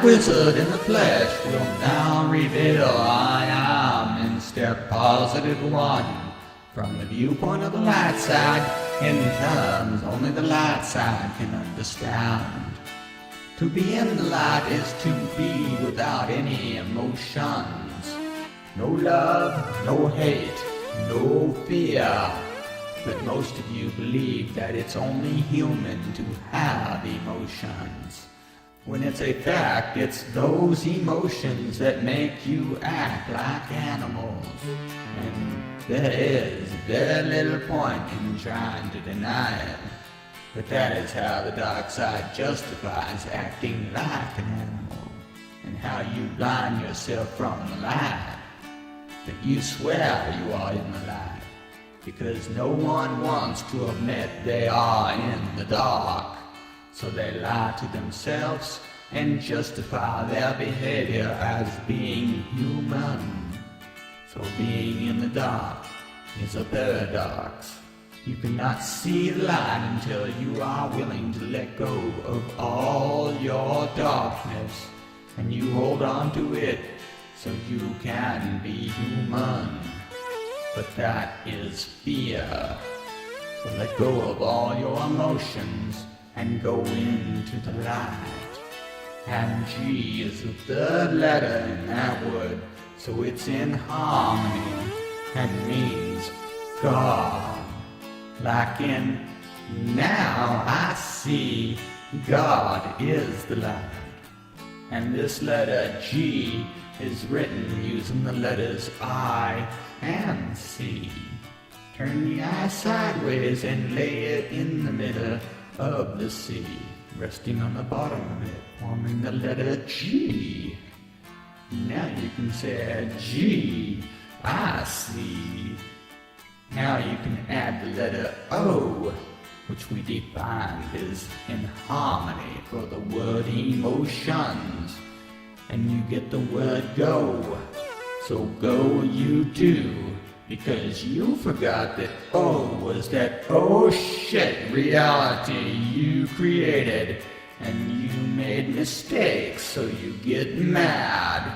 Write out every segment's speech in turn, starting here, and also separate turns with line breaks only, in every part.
Wizzard in the flesh will now reveal I am in step positive one. From the viewpoint of the light side, in terms only the light side can understand. To be in the light is to be without any emotions. No love, no hate, no fear. But most of you believe that it's only human to have emotions. When it's a fact, it's those emotions that make you act like animals. And there is very little point in trying to deny it. But that is how the Darkside justifies acting like an animal, and how you blind yourself from the light. That you swear you are in the light, because no one wants to admit they are in the dark. So they lie to themselves and justify their behavior as being human. So being in the dark is a paradox. You cannot see the light until you are willing to let go of all your darkness, and you hold on to it so you can be human. But that is fear. So let go of all your emotions and go into the light. And G is the third letter in that word, so it's in harmony and means God. Like in now I see God is the light. And this letter G is written using the letters I and C. Turn the I sideways and lay it in the middle of the C, resting on the bottom of it, forming the letter G. Now you can say G, I see. Now you can add the letter O, which we defined as in harmony for the word emotions. And you get the word go. So go you do, because you forgot that O was that oh shit reality you created, and you made mistakes, so you get mad.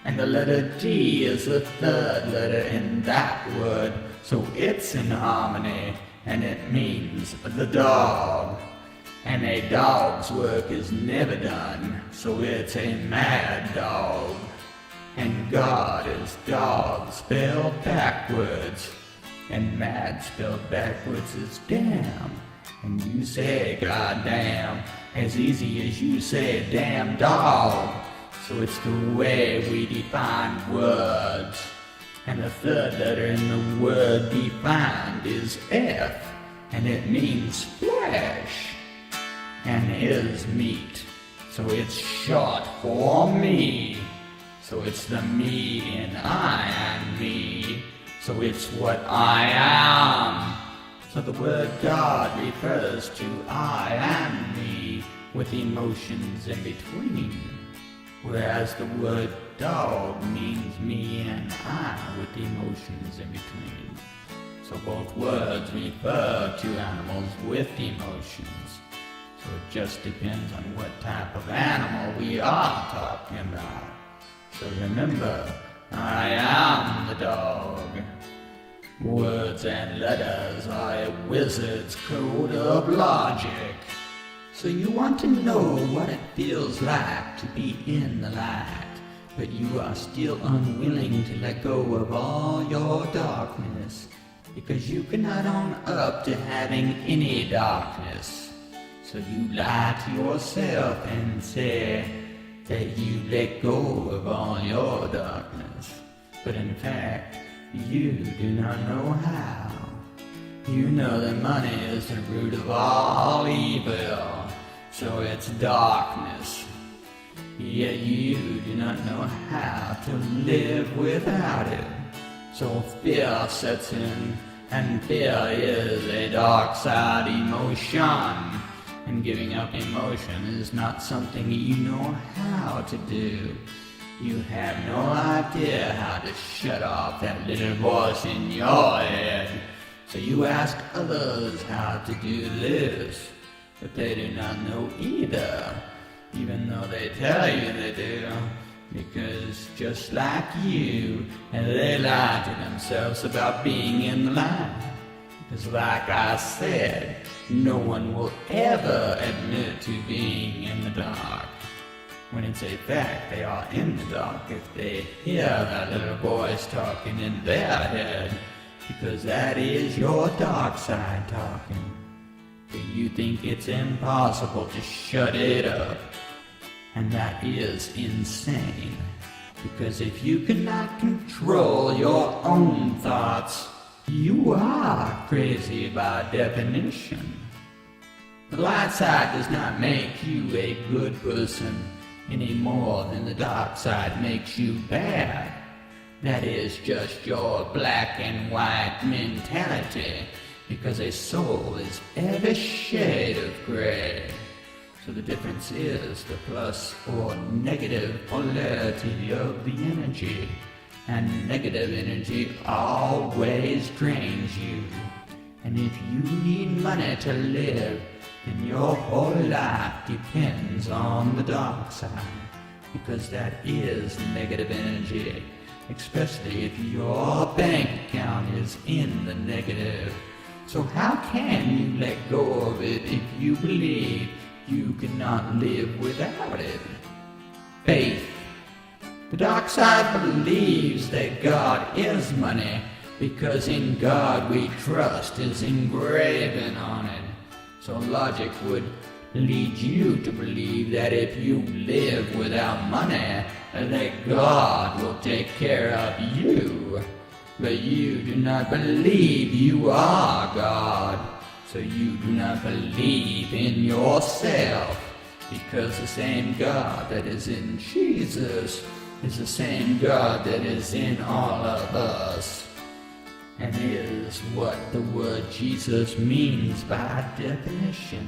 And the letter D is the third letter in that word, so it's in harmony, and it means the dog. And a dog's work is never done, so it's a mad dog. And God is dog spelled backwards, and mad spelled backwards is damn. And you say goddamn as easy as you say damn dog. So it's the way we define words. And the third letter in the word defined is F, and it means flesh, and is meat. So it's short for me. So it's the me in I and me. So it's what I am. So the word God refers to I and me with emotions in between. Whereas the word dog means me and I with emotions in between. So both words refer to animals with emotions. So it just depends on what type of animal we are talking about. So remember, I am the dog. Words and letters are a wizard's code of logic. So you want to know what it feels like to be in the light, but you are still unwilling to let go of all your darkness, because you cannot own up to having any darkness. So you lie to yourself and say that you let go of all your darkness, but in fact, you do not know how. You know that money is the root of all evil, so it's darkness. Yet you do not know how to live without it. So fear sets in, and fear is a dark side emotion. And giving up emotion is not something you know how to do. You have no idea how to shut off that little voice in your head. So you ask others how to do this, but they do not know either. even though they tell you they do. Because just like you, and they lie to themselves about being in the light. Because like I said, no one will ever admit to being in the dark, when it's a fact they are in the dark if they hear that little voice talking in their head. Because that is your dark side talking. Do you think it's impossible to shut it up? And that is insane. Because if you cannot control your own thoughts, you are crazy by definition. The light side does not make you a good person any more than the dark side makes you bad. That is just your black and white mentality, because a soul is every shade of gray. So the difference is the plus or negative polarity of the energy. And negative energy always drains you. And if you need money to live, then your whole life depends on the dark side. Because that is negative energy, especially if your bank account is in the negative. So how can you let go of it if you believe you cannot live without it? Faith. The dark side believes that God is money, because in God we trust is engraven on it. So logic would lead you to believe that if you live without money, that God will take care of you. But you do not believe you are God, so you do not believe in yourself, because the same God that is in Jesus is the same God that is in all of us, and is what the word Jesus means by definition,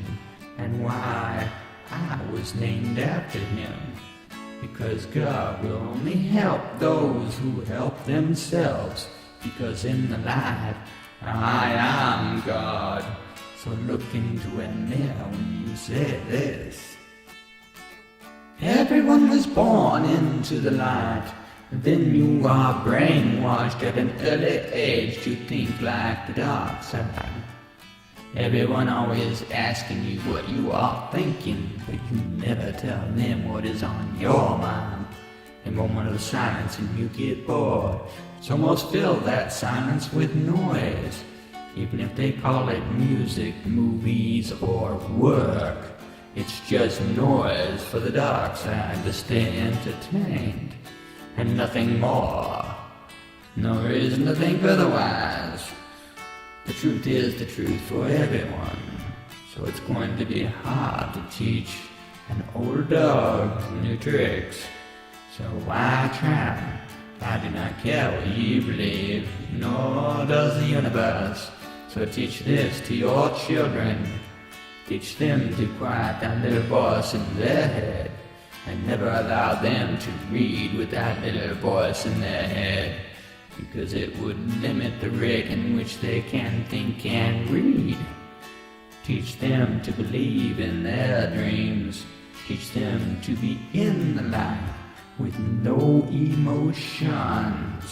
and why I was named after him. Because God will only help those who help themselves, because in the light I am God. So look into a mirror when you say this. Everyone was born into the light. Then you are brainwashed at an early age to think like the dark side. Everyone always asking you what you are thinking, but you never tell them what is on your mind. A moment of silence and you get bored. So almost fill that silence with noise, even if they call it music, movies, or work. It's just noise for the dark side to stay entertained, and nothing more. No reason to think otherwise. The truth is the truth for everyone, so it's going to be hard to teach an old dog new tricks. So why try? I do not care what you believe, nor does the universe. So teach this to your children. Teach them to quiet that little voice in their head, and never allow them to read with that little voice in their head, because it would limit the rate in which they can think and read. Teach them to believe in their dreams. Teach them to be in the light with no emotions.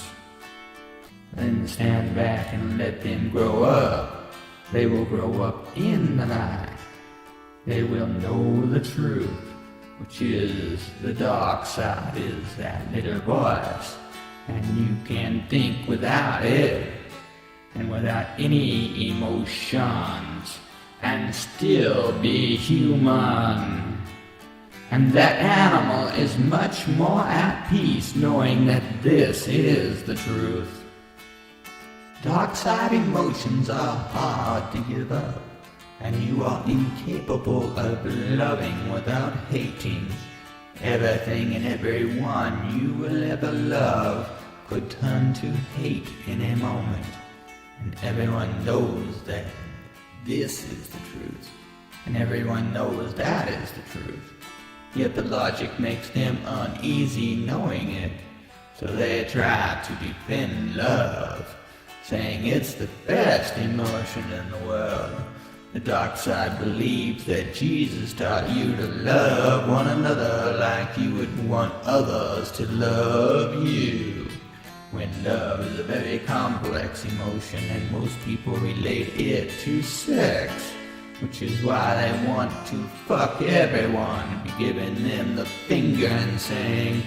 Then stand back and let them grow up. They will grow up in the light. They will know the truth, which is the dark side is that little voice, and you can think without it, and without any emotions, and still be human. And that animal is much more at peace knowing that this is the truth. Dark side emotions are hard to give up, and you are incapable of loving without hating. Everything and everyone you will ever love could turn to hate in a moment, and everyone knows that this is the truth, and everyone knows that is the truth. Yet the logic makes them uneasy knowing it, so they try to defend love, saying it's the best emotion in the world. The dark side believes that Jesus taught you to love one another like you would want others to love you. When love is a very complex emotion and most people relate it to sex, which is why they want to fuck everyone, be giving them the finger and saying,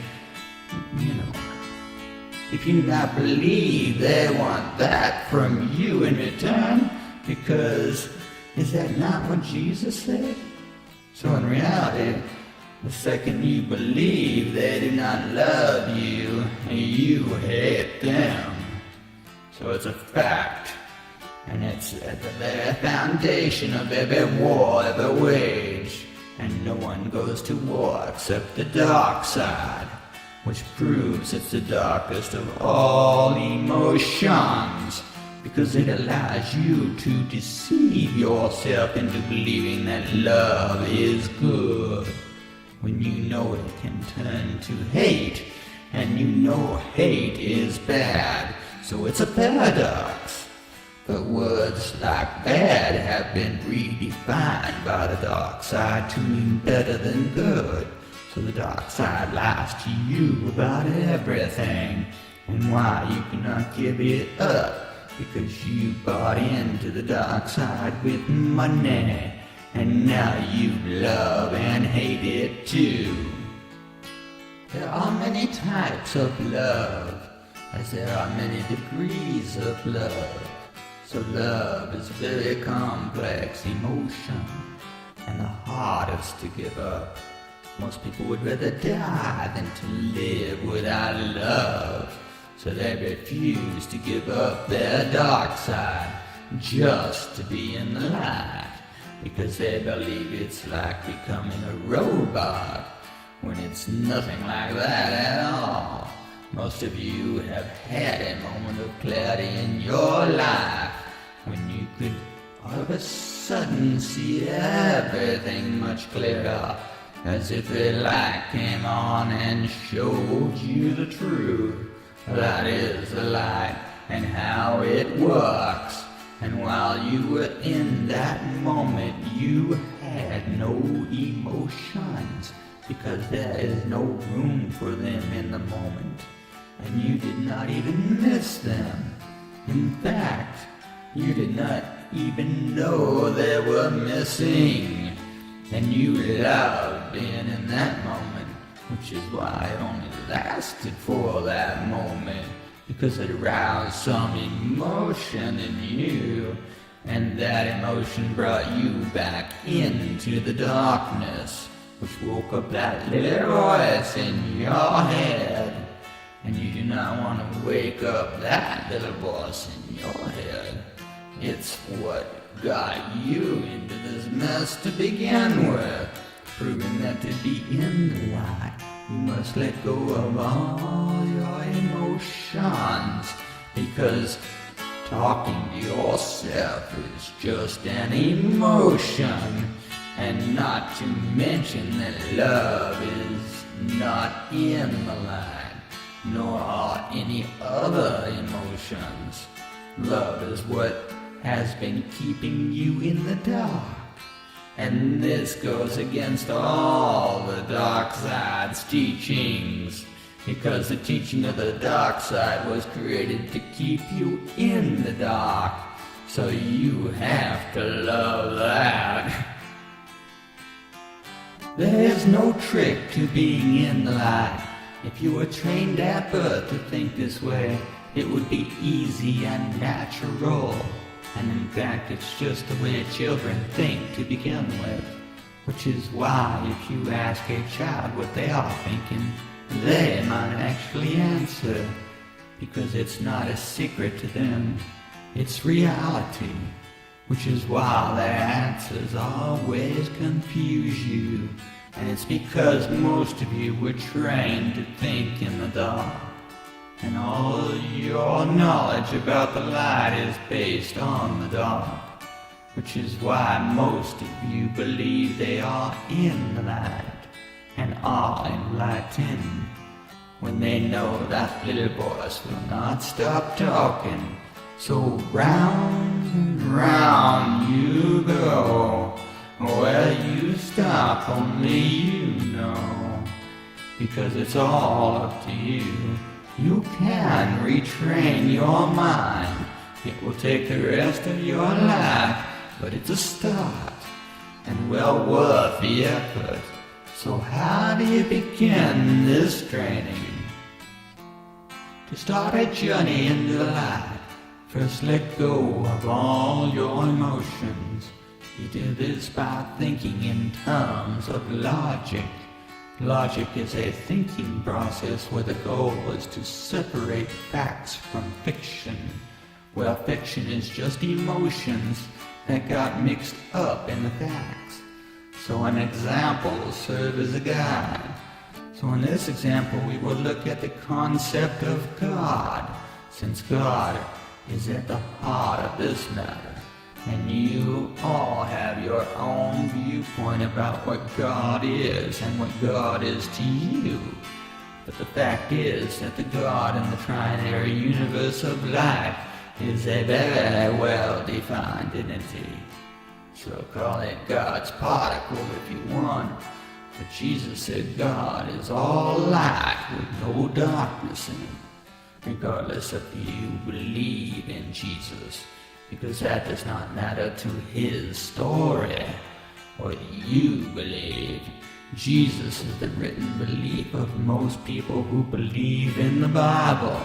you know, if you not believe they want that from you in return, because is that not what Jesus said? So in reality, the second you believe they do not love you, you hate them. So it's a fact, and it's at the very foundation of every war ever waged, and no one goes to war except the dark side, which proves it's the darkest of all emotions, because it allows you to deceive yourself into believing that love is good, when you know it can turn to hate, and you know hate is bad, so it's a paradox. But words like bad have been redefined by the dark side to mean better than good. So the dark side lies to you about everything, and why you cannot give it up, because you bought into the dark side with money, and now you love and hate it too. There are many types of love, as there are many degrees of love. So love is a very complex emotion, and the hardest to give up. Most people would rather die than to live without love. So they refuse to give up their dark side just to be in the light, because they believe it's like becoming a robot, when it's nothing like that at all. Most of you have had a moment of clarity in your life, when you could all of a sudden see everything much clearer, as if a light came on and showed you the truth. That is the light and how it works. And while you were in that moment, you had no emotions, because there is no room for them in the moment. And you did not even miss them. In fact, you did not even know they were missing. And you loved being in that moment, which is why it only lasted for that moment, because it aroused some emotion in you, and that emotion brought you back into the darkness, which woke up that little voice in your head. And you do not want to wake up that little voice in your head. It's what got you into this mess to begin with, proving that to be in the light, you must let go of all your emotions, because talking to yourself is just an emotion, and not to mention that love is not in the light, nor are any other emotions. Love is what has been keeping you in the dark. And this goes against all the dark side's teachings, because the teaching of the dark side was created to keep you in the dark. So you have to love that. There is no trick to being in the light. If you were trained at birth to think this way, it would be easy and natural. And in fact, it's just the way children think to begin with. Which is why if you ask a child what they are thinking, they might actually answer. Because it's not a secret to them, it's reality. Which is why their answers always confuse you. And it's because most of you were trained to think in the dark. And all your knowledge about the light is based on the dark. Which is why most of you believe they are in the light, and are enlightened, when they know that little voice will not stop talking. So round and round you go. Where you stop, only you know. Because it's all up to you. You can retrain your mind. It will take the rest of your life, but it's a start, and well worth the effort. So how do you begin this training? To start a journey into the light, first let go of all your emotions. You do this by thinking in terms of logic. Logic is a thinking process where the goal is to separate facts from fiction. Well, fiction is just emotions that got mixed up in the facts. So an example will serve as a guide. So in this example, we will look at the concept of God, since God is at the heart of this matter. And you all have your own viewpoint about what God is and what God is to you. But the fact is that the God in the Trinary universe of life is a very well-defined entity. So call it God's particle if you want. But Jesus said God is all light with no darkness in it, regardless if you believe in Jesus. Because that does not matter to his story. What you believe. Jesus is the written belief of most people who believe in the Bible.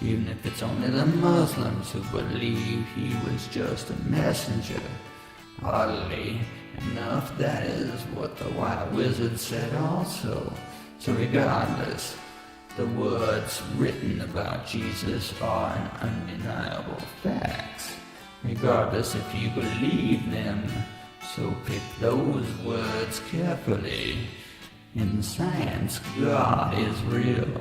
Even if it's only the Muslims who believe he was just a messenger. Oddly enough, that is what the White Wizzard said also. So regardless, the words written about Jesus are an undeniable facts. Regardless if you believe them, so pick those words carefully. In science, God is real,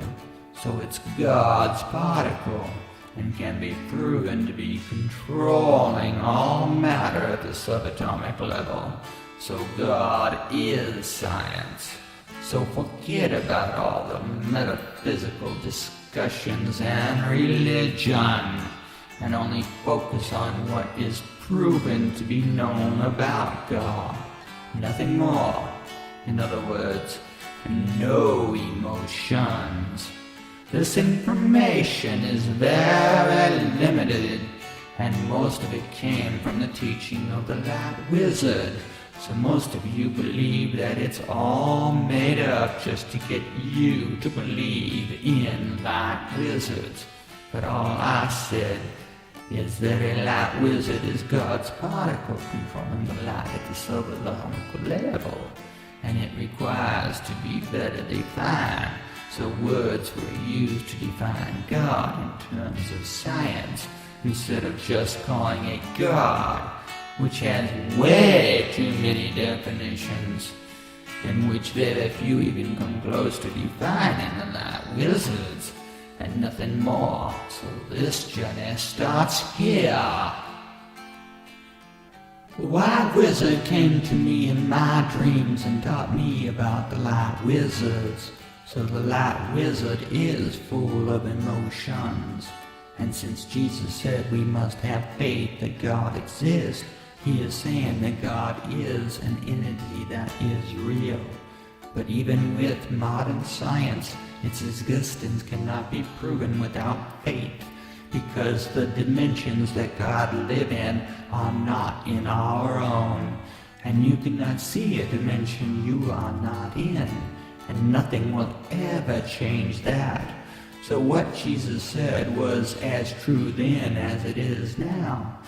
so it's God's particle, and can be proven to be controlling all matter at the subatomic level. So God is science. So forget about all the metaphysical discussions and religion, and only focus on what is proven to be known about God. Nothing more. In other words, no emotions. This information is very limited, and most of it came from the teaching of the Light Wizzard. So most of you believe that it's all made up just to get you to believe in Light Wizards. But all I said is that a Light Wizzard is God's particle controlling the light at the subatomic level, and it requires to be better defined. So words were used to define God in terms of science, instead of just calling it God, which has way too many definitions, in which very few even come close to defining the Light Wizards, and nothing more. So this journey starts here. The White Wizzard came to me in my dreams and taught me about the Light Wizards. So the Light Wizzard is full of emotions. And since Jesus said we must have faith that God exists, he is saying that God is an entity that is real. But even with modern science, its existence cannot be proven without faith, because the dimensions that God lives in are not in our own. And you cannot see a dimension you are not in, and nothing will ever change that. So what Jesus said was as true then as it is now.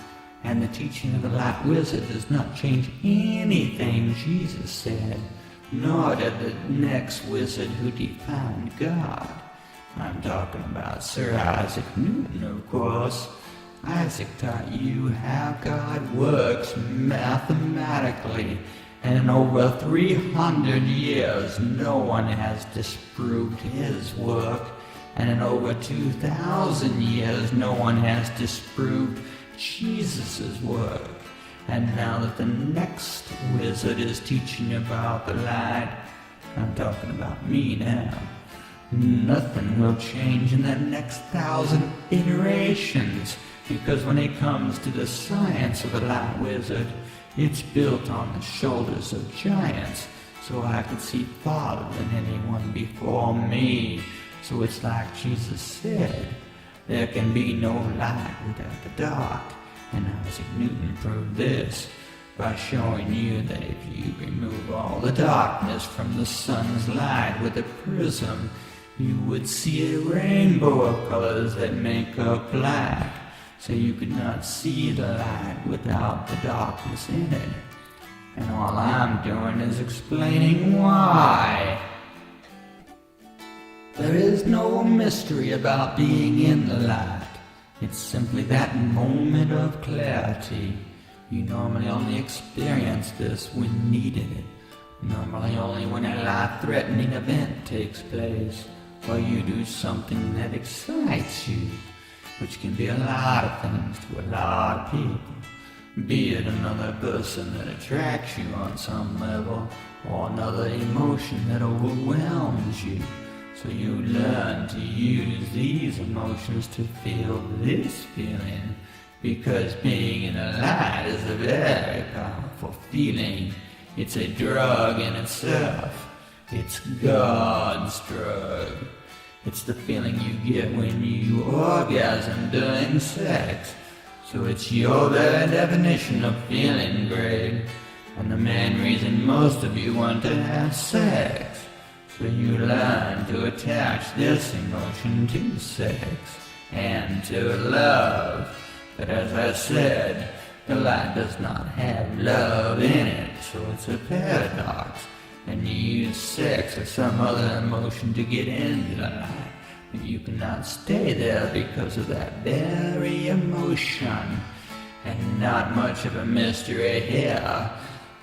And the teaching of the Light Wizzard does not change anything Jesus said, nor did the next wizard who defined God. I'm talking about Sir Isaac Newton, of course. Isaac taught you how God works mathematically, and in over 300 years no one has disproved his work, and in over 2,000 years no one has disproved Jesus' work. And now that the next wizard is teaching about the light, I'm talking about me now, nothing will change in the next 1,000 iterations, Because when it comes to the science of the light wizard, it's built on the shoulders of giants, so I could see farther than anyone before me. So it's like Jesus said, there can be no light without the dark. And Isaac Newton proved this by showing you that if you remove all the darkness from the sun's light with a prism, you would see a rainbow of colors that make up black. So you could not see the light without the darkness in it. And all I'm doing is explaining why. There is no mystery about being in the light. It's simply that moment of clarity. You normally only experience this when needed it. Normally only when a life-threatening event takes place, or you do something that excites you, which can be a lot of things to a lot of people. Be it another person that attracts you on some level, or another emotion that overwhelms you. So you learn to use these emotions to feel this feeling, because being in a light is a very powerful feeling. It's a drug in itself. It's God's drug. It's the feeling you get when you orgasm during sex. So it's your very definition of feeling great, and the main reason most of you want to have sex. So you learn to attach this emotion to sex and to love. But as I said, the light does not have love in it, so it's a paradox. And you use sex or some other emotion to get into the light, but you cannot stay there because of that very emotion. And not much of a mystery here,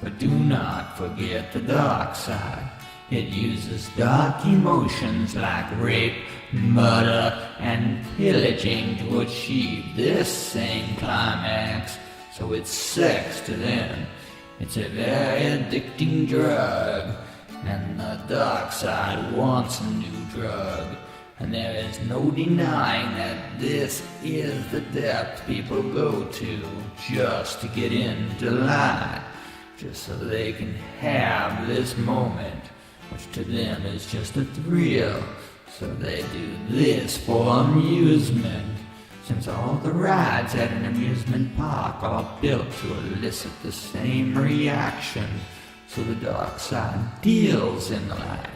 but do not forget the dark side. It uses dark emotions like rape, murder, and pillaging to achieve this same climax. So it's sex to them. It's a very addicting drug, and the dark side wants a new drug. And there is no denying that this is the depth people go to just to get into light, just so they can have this moment, which to them is just a thrill. So they do this for amusement, since all the rides at an amusement park are built to elicit the same reaction. So the dark side deals in the light,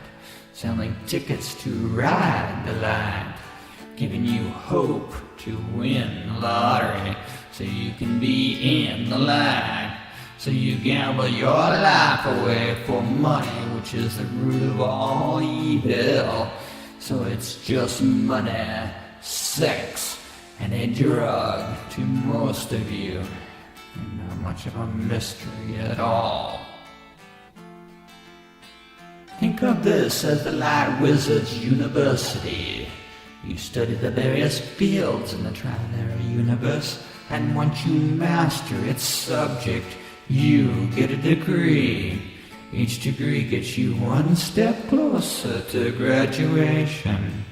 selling tickets to ride the light, giving you hope to win the lottery, so you can be in the light. So you gamble your life away for money, which is the root of all evil. So it's just money, sex, and a drug to most of you, and not much of a mystery at all. Think of this as the Light Wizard's University. You study the various fields in the Trinary universe, and once you master its subject, you get a degree. Each degree gets you one step closer to graduation.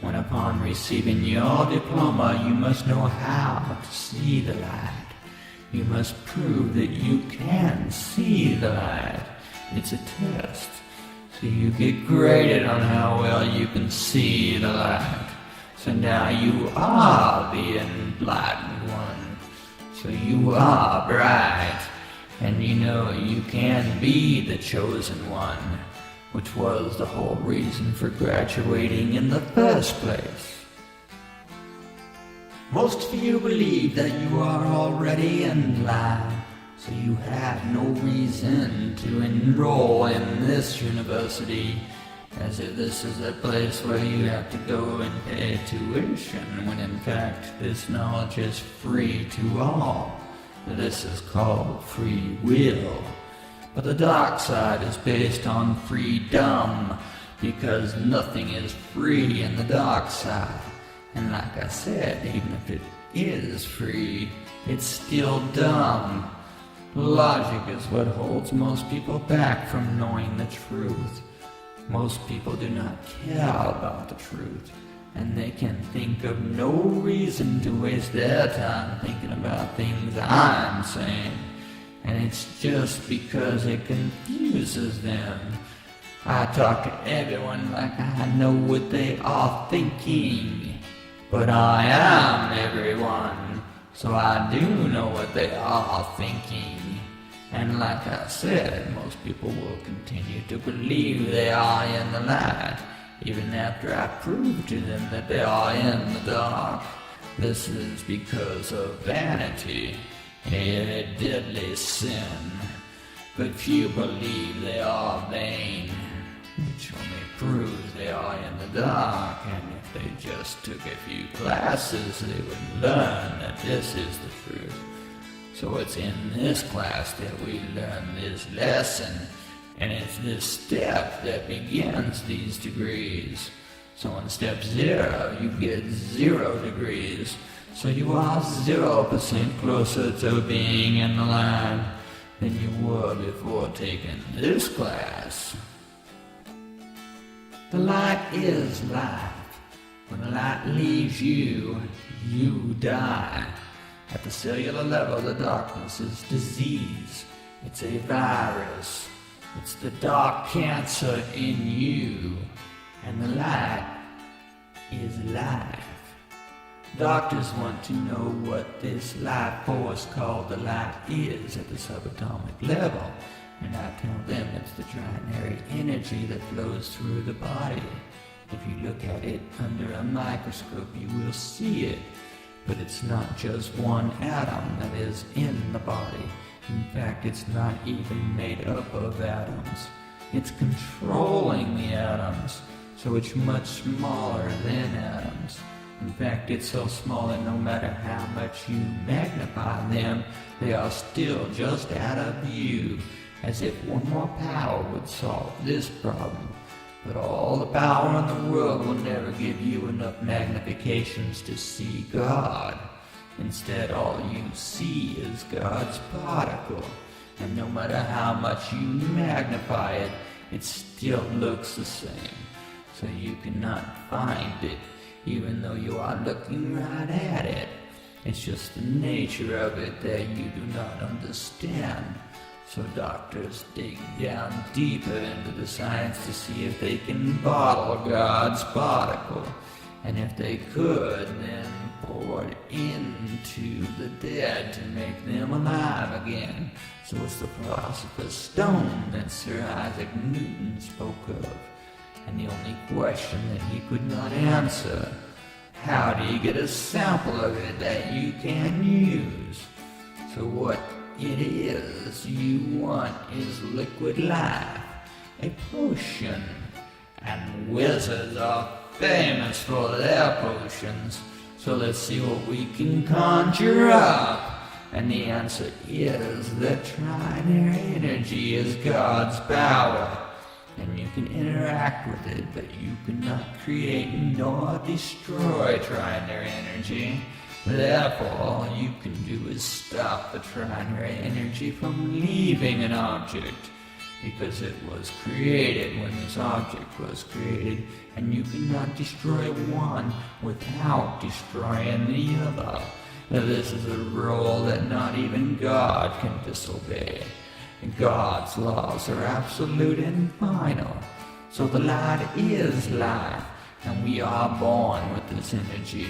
When upon receiving your diploma, you must know how to see the light. You must prove that you can see the light. It's a test. So you get graded on how well you can see the light. So now you are the enlightened one. So you are bright. And you know you can be the chosen one, which was the whole reason for graduating in the first place. Most of you believe that you are already enlightened, so you have no reason to enroll in this university, as if this is a place where you have to go and pay tuition, when in fact this knowledge is free to all. This is called free will. But the dark side is based on freedom, because nothing is free in the dark side. And like I said, even if it is free, it's still dumb. Logic is what holds most people back from knowing the truth. Most people do not care about the truth. and they can think of no reason to waste their time thinking about things I'm saying. And it's just because it confuses them. I talk to everyone like I know what they are thinking. But I am everyone, so I do know what they are thinking. And like I said, most people will continue to believe they are in the light, even after I prove to them that they are in the dark. This is because of vanity, a deadly sin. But few believe they are vain, which only proves they are in the dark. And if they just took a few classes, they would learn that this is the truth. So it's in this class that we learn this lesson, and it's this step that begins these degrees. So on step 0, you get 0 degrees. So you are 0% closer to being in the light than you were before taking this class. The light is life. When the light leaves you, you die. At the cellular level, the darkness is disease. It's a virus. It's the dark cancer in you. And the light is life. Doctors want to know what this life force called the light is at the subatomic level. And I tell them it's the trinary energy that flows through the body. If you look at it under a microscope, you will see it. But it's not just one atom that is in the body. In fact, it's not even made up of atoms. It's controlling the atoms, so it's much smaller than atoms. In fact, it's so small that no matter how much you magnify them, they are still just out of view, as if one more power would solve this problem. But all the power in the world will never give you enough magnifications to see God. Instead, all you see is God's particle. And no matter how much you magnify it, it still looks the same. So you cannot find it, even though you are looking right at it. It's just the nature of it that you do not understand. So doctors dig down deeper into the science to see if they can bottle God's particle. And if they could, then pour it into the dead to make them alive again. So it's the philosopher's stone that Sir Isaac Newton spoke of. And the only question that he could not answer: how do you get a sample of it that you can use? So what it is you want is liquid life, a potion, and wizards are famous for their potions. So let's see what we can conjure up. And the answer is that trinary energy is God's power, and you can interact with it, but you cannot create nor destroy trinary energy. Therefore, all you can do is stop the trinary energy from leaving an object, because it was created when this object was created, and you cannot destroy one without destroying the other. Now, this is a rule that not even God can disobey. God's laws are absolute and final. So the light is life, and we are born with this energy.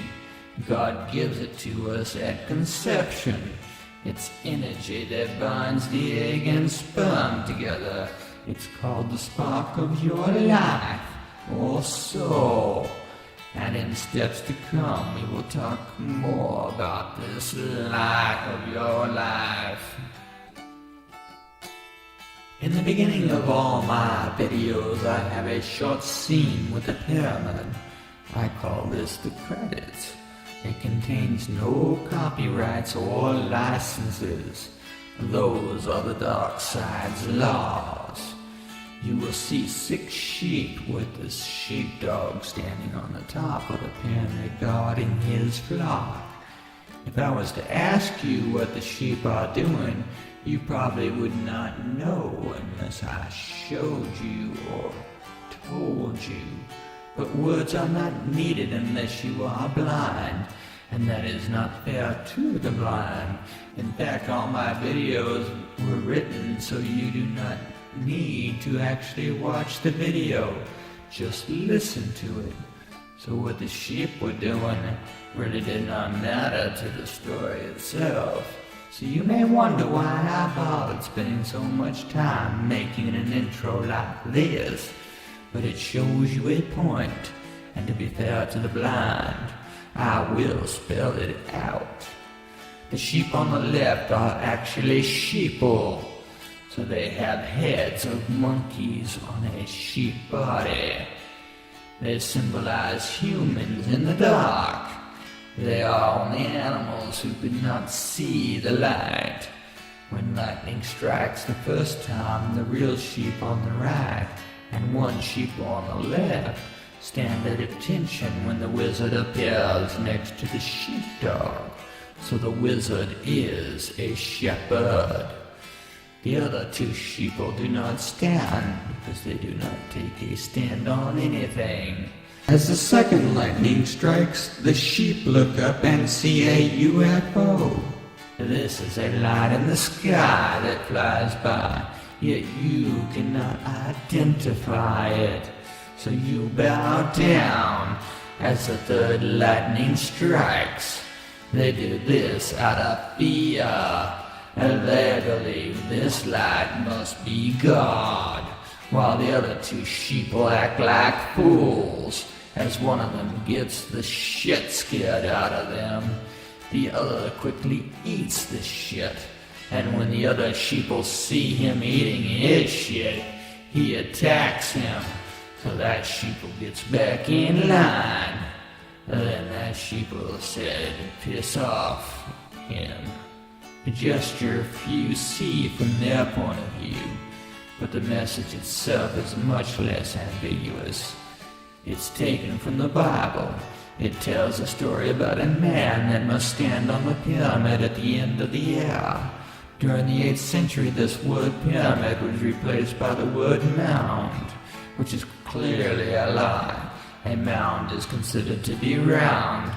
God gives it to us at conception. It's energy that binds the egg and sperm together. It's called the spark of your life, or soul. And in steps to come, we will talk more about this light of your life. In the beginning of all my videos, I have a short scene with a pyramid. I call this the credits. It contains no copyrights or licenses. Those are the Darkside's laws. You will see 6 sheep with this sheepdog standing on the top of the pyramid guarding his flock. If I was to ask you what the sheep are doing, you probably would not know unless I showed you or told you. But words are not needed unless you are blind, and that is not fair to the blind. In fact, all my videos were written so you do not need to actually watch the video. Just listen to it. So what the sheep were doing really did not matter to the story itself. So you may wonder why I bothered spending so much time making an intro like this. But it shows you a point, and to be fair to the blind, I will spell it out. The sheep on the left are actually sheeple, so they have heads of monkeys on a sheep body. They symbolize humans in the dark. They are only animals who could not see the light. When lightning strikes the first time, the real sheep on the right and one sheep on the left stand at attention when the wizard appears next to the sheepdog. So the wizard is a shepherd. The other two sheeple do not stand because they do not take a stand on anything. As the second lightning strikes, the sheep look up and see a UFO. This is a light in the sky that flies by, yet you cannot identify it. So you bow down as the third lightning strikes. They do this out of fear, and they believe this light must be God, while the other two sheep will act like fools. As one of them gets the shit scared out of them, the other quickly eats the shit. And when the other sheeple see him eating his shit, he attacks him. So that sheeple gets back in line. Then that sheeple said, "Piss off him." A gesture few see from their point of view, but the message itself is much less ambiguous. It's taken from the Bible. It tells a story about a man that must stand on the pyramid at the end of the year. During the 8th century, this word pyramid was replaced by the word mound, which is clearly a lie. A mound is considered to be round,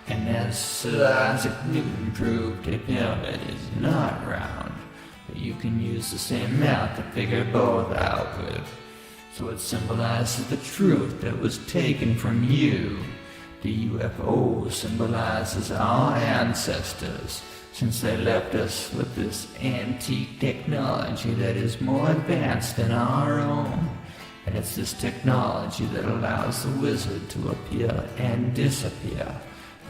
and as Sir Isaac Newton proved, a pyramid is not round. But you can use the same math to figure both out with. So it symbolizes the truth that was taken from you. The UFO symbolizes our ancestors, since they left us with this antique technology that is more advanced than our own. And it's this technology that allows the wizard to appear and disappear.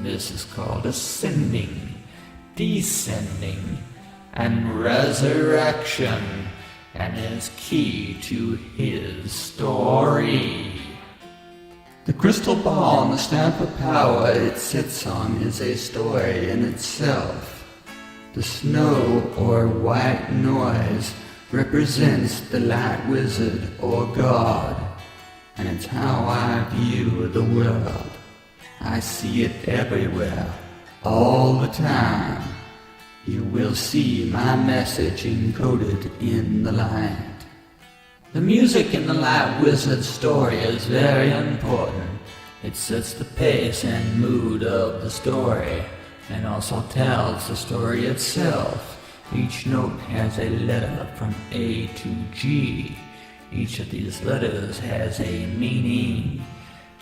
This is called ascending, descending, and resurrection, and is key to his story. The crystal ball and the staff of power it sits on is a story in itself. The snow or white noise represents the light wizard or God, and it's how I view the world. I see it everywhere, all the time. You will see my message encoded in the light. The music in the light wizard story is very important. It sets the pace and mood of the story, and also tells the story itself. Each note has a letter from A to G. Each of these letters has a meaning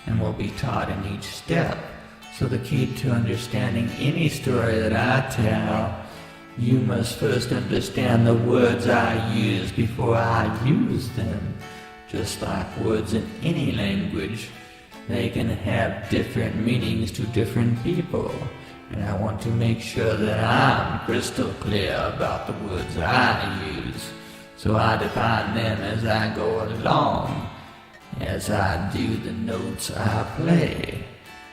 and will be taught in each step. So the key to understanding any story that I tell, you must first understand the words I use before I use them. Just like words in any language, they can have different meanings to different people. And I want to make sure that I'm crystal clear about the words I use. So I define them as I go along, as I do the notes I play.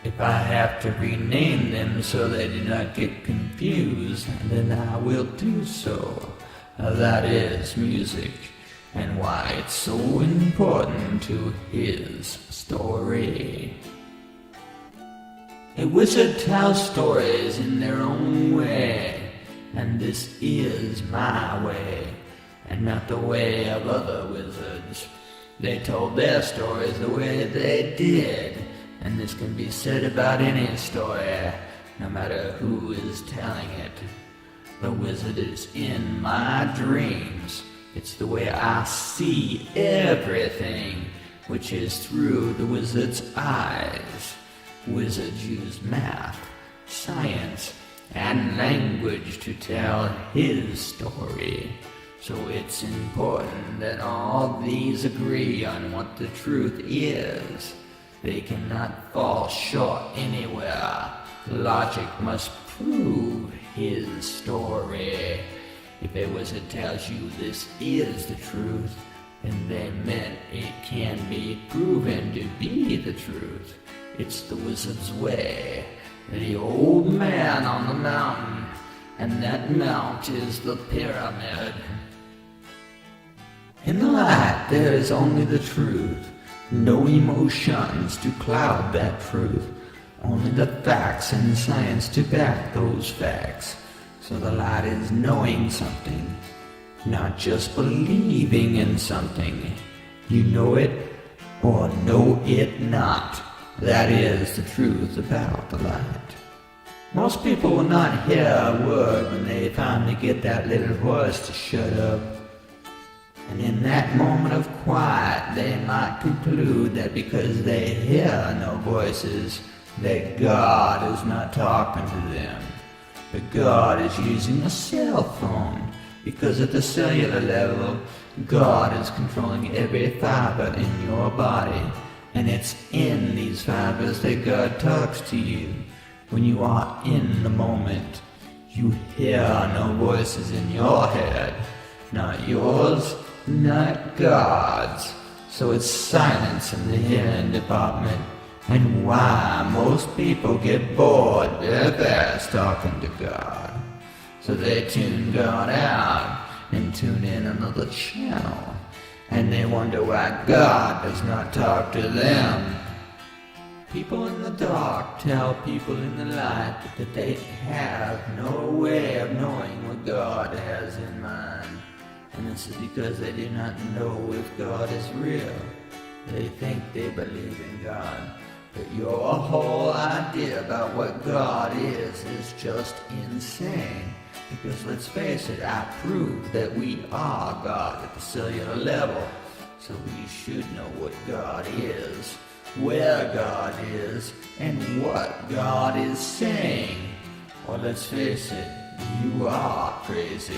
If I have to rename them so they do not get confused, then I will do so. That is music, and why it's so important to his story. A wizard tells stories in their own way, and this is my way, and not the way of other wizards. They told their stories the way they did, and this can be said about any story, no matter who is telling it. The wizard is in my dreams. It's the way I see everything, which is through the wizard's eyes. Wizards use math, science, and language to tell his story. So it's important that all these agree on what the truth is. They cannot fall short anywhere. Logic must prove his story. If a wizard tells you this is the truth, then they meant it can be proven to be the truth. It's the wizard's way. The old man on the mountain, and that mount is the pyramid. In the light there is only the truth, no emotions to cloud that truth, only the facts and science to back those facts. So the light is knowing something, not just believing in something. You know it or know it not. That is the truth about the light. Most people will not hear a word when they finally get that little voice to shut up. And in that moment of quiet, they might conclude that because they hear no voices, that God is not talking to them. But God is using a cell phone, because at the cellular level, God is controlling every fiber in your body. And it's in these fibers that God talks to you. When you are in the moment, you hear no voices in your head, not yours, not God's. So it's silence in the hearing department, and why most people get bored very fast talking to God. So they tune God out and tune in another channel, and they wonder why God does not talk to them. People in the dark tell people in the light that they have no way of knowing what God has in mind. And this is because they do not know if God is real. They think they believe in God, but your whole idea about what God is just insane. Because let's face it, I proved that we are God at the cellular level. So we should know what God is, where God is, and what God is saying. Or let's face it, you are crazy.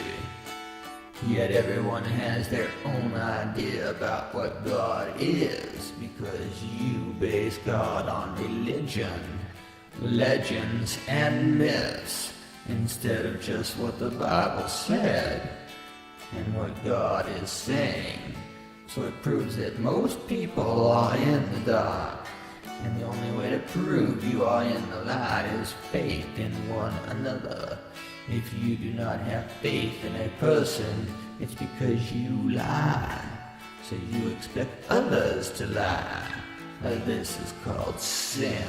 Yet everyone has their own idea about what God is, because you base God on religion, legends, and myths, instead of just what the Bible said and what God is saying. So it proves that most people are in the dark, and the only way to prove you are in the light is faith in one another. If you do not have faith in a person, it's because you lie. So you expect others to lie. This is called sin.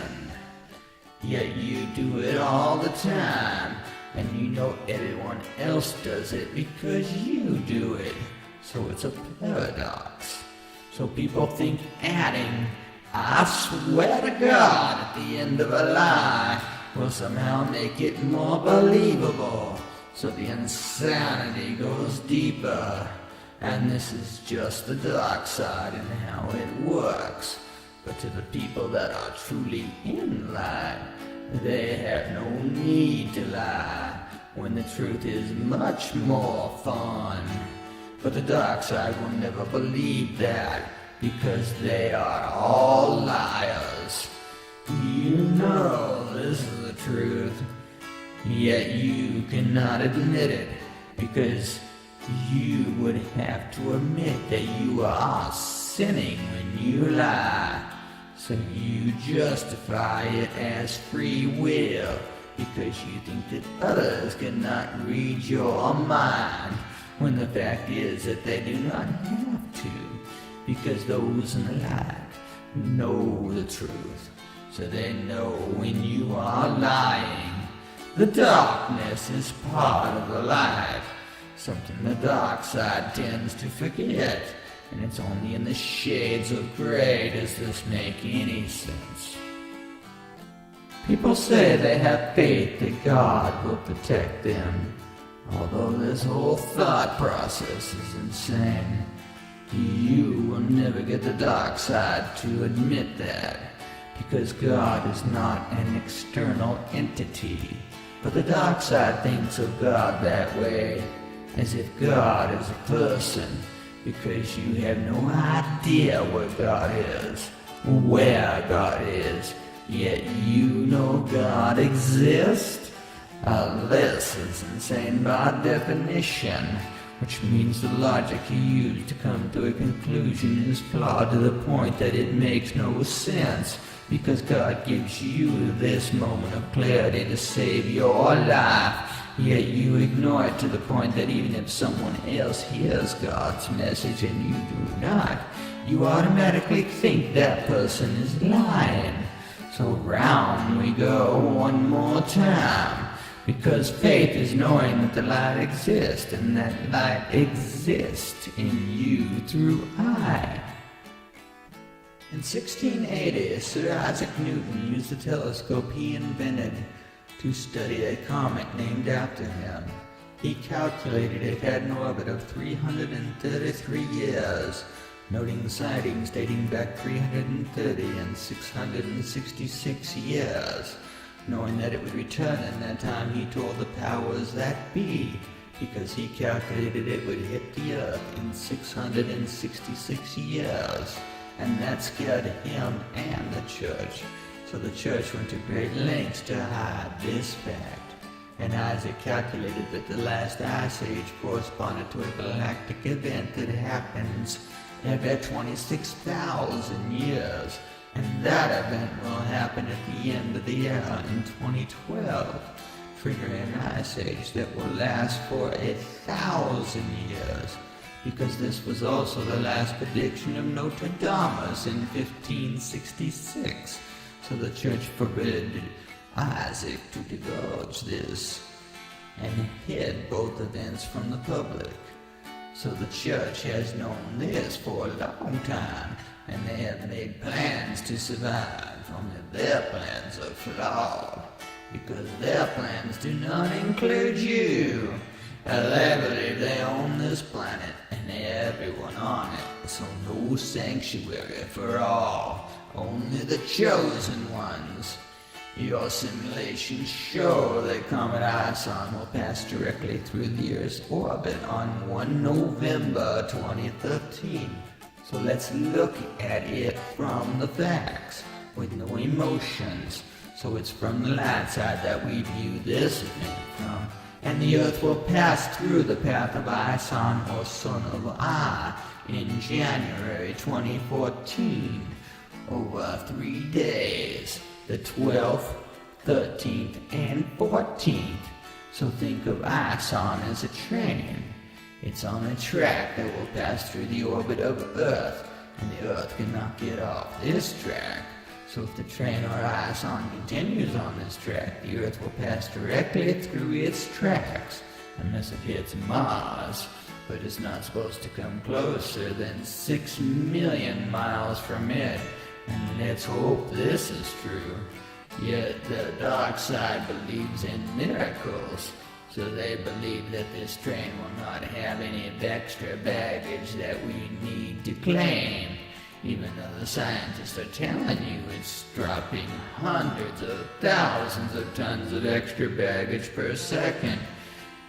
Yet you do it all the time, and you know everyone else does it because you do it. So it's a paradox. So people think adding "I swear to God" at the end of a lie will somehow make it more believable. So the insanity goes deeper. And this is just the dark side and how it works. But to the people that are truly in light, they have no need to lie, when the truth is much more fun. But the dark side will never believe that, because they are all liars. You know this is the truth, yet you cannot admit it, because you would have to admit that you are sinning when you lie. So you justify it as free will, because you think that others cannot read your mind, when the fact is that they do not have to, because those in the light know the truth. So they know when you are lying. The darkness is part of the light, something the dark side tends to forget, and it's only in the shades of gray does this make any sense. People say they have faith that God will protect them, although this whole thought process is insane. You will never get the dark side to admit that, because God is not an external entity. But the dark side thinks of God that way, as if God is a person, because you have no idea where God is, where God is, yet you know God exists? This is insane by definition, which means the logic you use to come to a conclusion is flawed to the point that it makes no sense, because God gives you this moment of clarity to save your life, yet you ignore it to the point that even if someone else hears God's message and you do not, you automatically think that person is lying. So round we go one more time, because faith is knowing that the light exists, and that light exists in you through I. In 1680, Sir Isaac Newton used the telescope he invented to study a comet named after him. He calculated it had an orbit of 333 years, noting sightings dating back 330 and 666 years. Knowing that it would return in that time, he told the powers that be, because he calculated it would hit the Earth in 666 years. And that scared him and the church. So the church went to great lengths to hide this fact. And Isaac calculated that the last ice age corresponded to a galactic event that happens every 26,000 years. And that event will happen at the end of the year in 2012, triggering an ice age that will last for 1,000 years. Because this was also the last prediction of Notre Dame in 1566. So the church forbid Isaac to divulge this, and hid both events from the public. So the church has known this for a long time, and they have made plans to survive, only their plans are flawed, because their plans do not include you. They believe they own this planet, and everyone on it, so no sanctuary for all, only the chosen ones. Your simulations show that Comet Ison will pass directly through the Earth's orbit on 1 November 2013. So let's look at it from the facts, with no emotions. So it's from the light side that we view this event from. And the Earth will pass through the path of Ison, or Son of I, in January 2014, over 3 days, the 12th, 13th, and 14th. So think of Ison as a train. It's on a track that will pass through the orbit of Earth, and the Earth cannot get off this track. So if the train or Ison continues on this track, the Earth will pass directly through its tracks, unless it hits Mars, but it's not supposed to come closer than 6 million miles from it, and let's hope this is true. Yet the dark side believes in miracles, so they believe that this train will not have any extra baggage that we need to claim. Even though the scientists are telling you it's dropping hundreds of thousands of tons of extra baggage per second,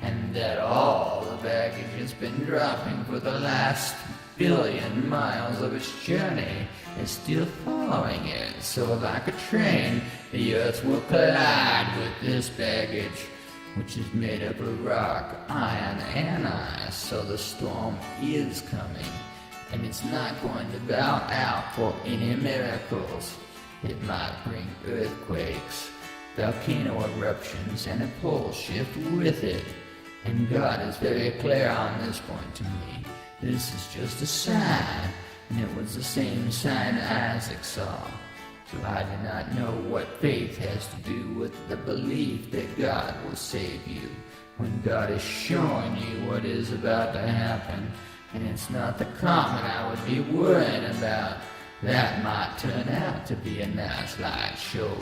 and that all the baggage has been dropping for the last billion miles of its journey is still following it. So like a train, the Earth will collide with this baggage, which is made up of rock, iron, and ice, so the storm is coming. And it's not going to bow out for any miracles. It might bring earthquakes, volcano eruptions, and a pole shift with it. And God is very clear on this point to me. This is just a sign, and it was the same sign Isaac saw. So I do not know what faith has to do with the belief that God will save you, when God is showing you what is about to happen. And it's not the comet I to be worrying about. That might turn out to be a nice light show.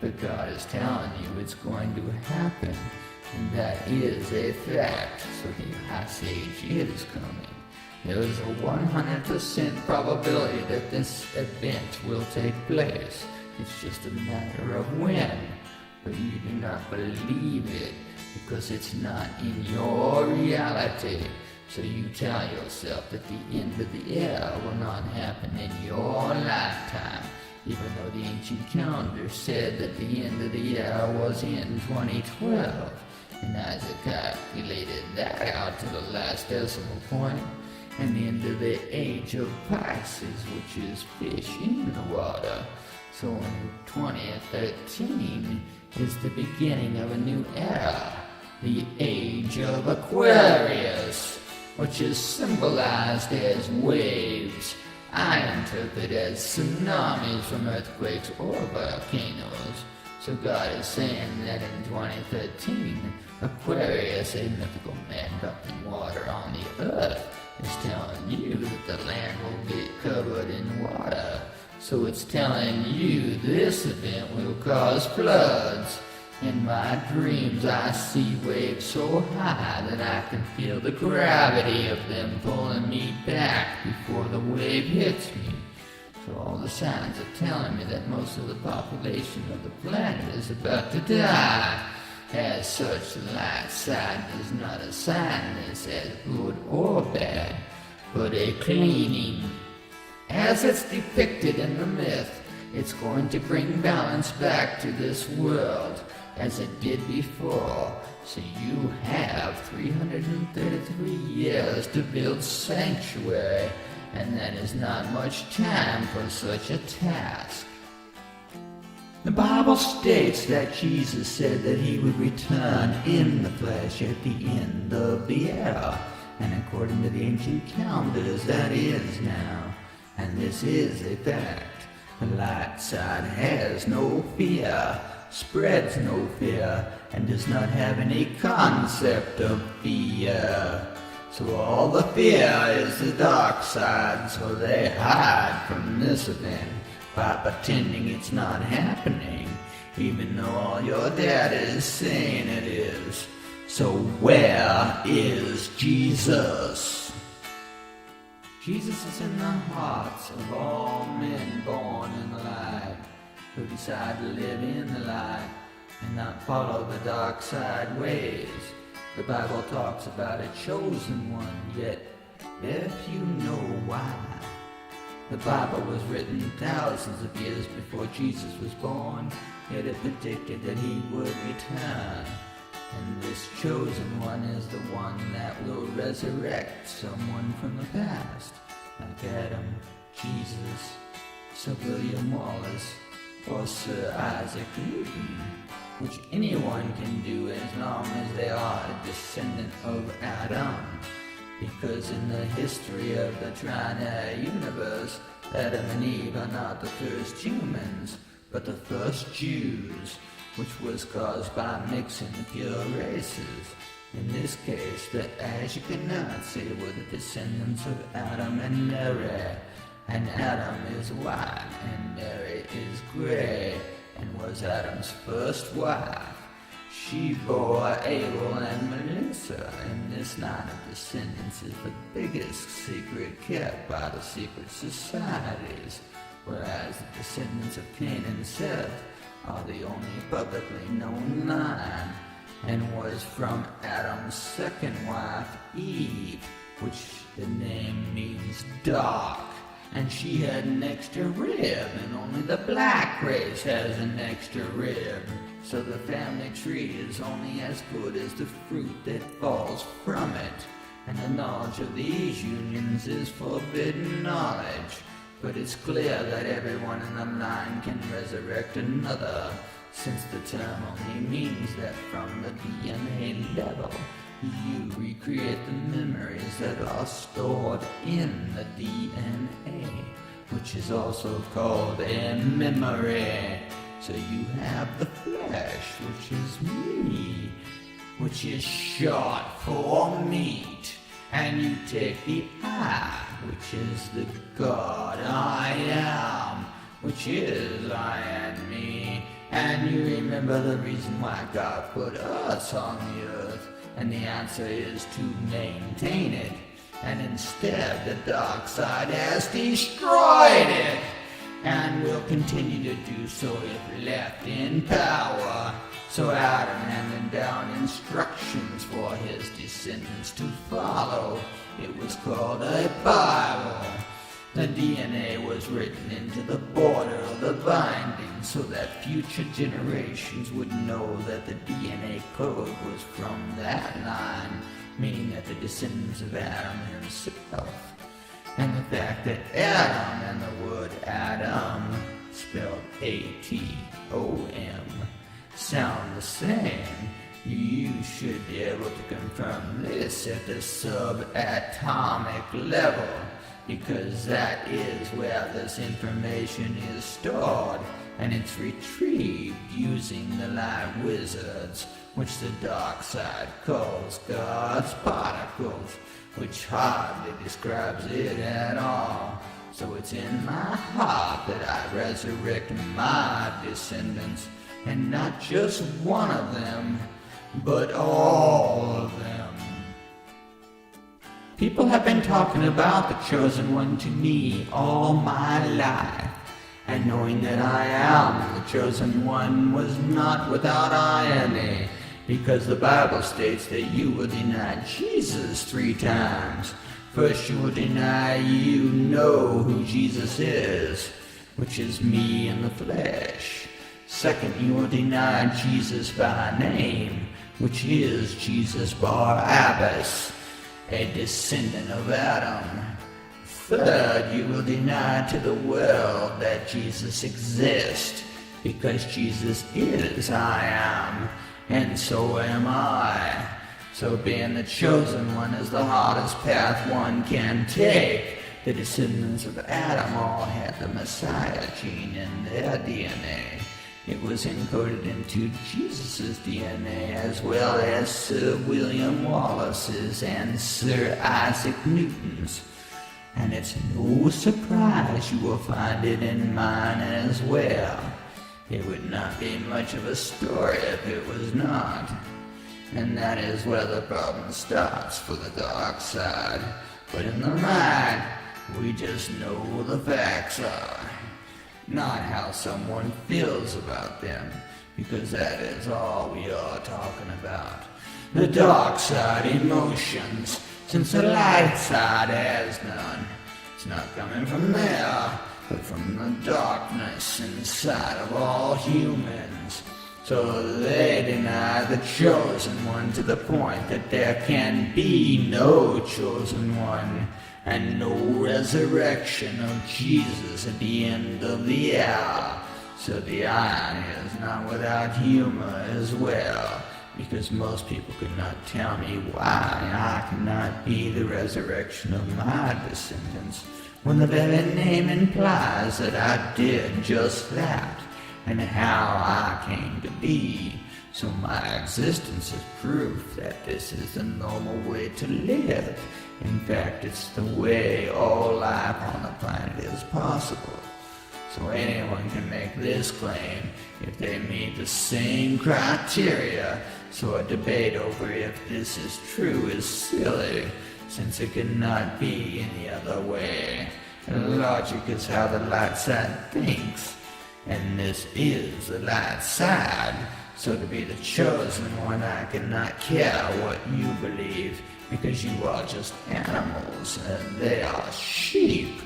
But God is telling you it's going to happen, and that is a fact. So the Ice Age is coming. There is a 100% probability that this event will take place. It's just a matter of when. But you do not believe it, because it's not in your reality. So you tell yourself that the end of the era will not happen in your lifetime, even though the ancient calendar said that the end of the era was in 2012. And Isaac calculated that out to the last decimal point, and the end of the age of Pisces, which is fish in the water. So in 2013 is the beginning of a new era, the age of Aquarius, which is symbolized as waves. I interpret as tsunamis from earthquakes or volcanoes. So God is saying that in 2013, Aquarius, a mythical man trapped in water on the earth, is telling you that the land will get covered in water. So it's telling you this event will cause floods. In my dreams I see waves so high that I can feel the gravity of them pulling me back before the wave hits me. So all the signs are telling me that most of the population of the planet is about to die. As such, the Lightside does not assign this as good or bad, but a cleaning. As it's depicted in the myth, it's going to bring balance back to this world, as it did before. So you have 333 years to build sanctuary, and that is not much time for such a task. The Bible states that Jesus said that he would return in the flesh at the end of the era, and according to the ancient calendars, that is now. And this is a fact. The light side has no fear, spreads no fear, and does not have any concept of fear. So all the fear is the dark side, so they hide from this event by pretending it's not happening, even though all your data is saying it is. So where is Jesus? Jesus is in the hearts of all men born in the light, who decide to live in the light and not follow the dark side ways. The Bible talks about a chosen one, yet if you know why. The Bible was written thousands of years before Jesus was born, yet it predicted that he would return. And this chosen one is the one that will resurrect someone from the past, like Adam, Jesus, Sir William Wallace, or Sir Isaac Newton, which anyone can do as long as they are a descendant of Adam. Because in the history of the Trinary universe, Adam and Eve are not the first humans, but the first Jews, which was caused by mixing the pure races. In this case, the Ashkenazi were the descendants of Adam and Mary, and Adam is white and Mary is gray, and was Adam's first wife. She bore Abel and Melissa, and this line of descendants is the biggest secret kept by the secret societies, whereas the descendants of Cain and Seth are the only publicly known line, and was from Adam's second wife, Eve, which the name means dark, and she had an extra rib, and only the black race has an extra rib. So the family tree is only as good as the fruit that falls from it, and the knowledge of these unions is forbidden knowledge. But it's clear that everyone in the line can resurrect another, since the term only means that from the DNA level, you recreate the memories that are stored in the DNA, which is also called a memory. So you have the flesh, which is me, which is short for meat, and you take the eye, which is the God I am, which is I and me. And you remember the reason why God put us on the earth, and the answer is to maintain it. And instead, the dark side has destroyed it, and will continue to do so if left in power. So Adam handed down instructions for his descendants to follow. It was called a Bible. The DNA was written into the border of the binding so that future generations would know that the DNA code was from that line, meaning that the descendants of Adam himself. And the fact that Adam and the word Adam, spelled A-T-O-M, sound the same, you should be able to confirm this at the subatomic level, because that is where this information is stored, and it's retrieved using the light wizards, which the dark side calls God's particles, which hardly describes it at all. So it's in my heart that I resurrect my descendants, and not just one of them, but all of them. People have been talking about the Chosen One to me all my life, and knowing that I am the Chosen One was not without irony, because the Bible states that you will deny Jesus 3 times. First you will deny you know who Jesus is, which is me in the flesh. Second, you will deny Jesus by name, which is Jesus Barabbas, a descendant of Adam. Third, you will deny to the world that Jesus exists, because Jesus is I am, and so am I. So being the Chosen One is the hardest path one can take. The descendants of Adam all had the Messiah gene in their DNA. It was encoded into Jesus' DNA, as well as Sir William Wallace's and Sir Isaac Newton's. And it's no surprise you will find it in mine as well. It would not be much of a story if it was not. And that is where the problem starts for the dark side. But in the mind, we just know the facts are, not how someone feels about them, because that is all we are talking about. The dark side emotions, since the light side has none. It's not coming from there, but from the darkness inside of all humans. So they deny the Chosen One to the point that there can be no Chosen One, and no resurrection of Jesus at the end of the hour. So the irony is not without humor as well, because most people could not tell me why I cannot be the resurrection of my descendants, when the very name implies that I did just that, and how I came to be. So my existence is proof that this is the normal way to live. In fact, it's the way all life on the planet is possible. So anyone can make this claim if they meet the same criteria. So a debate over if this is true is silly, since it cannot be any other way. Logic is how the light side thinks, and this is the light side. So to be the Chosen One, I cannot care what you believe, because you are just animals, and they are sheep.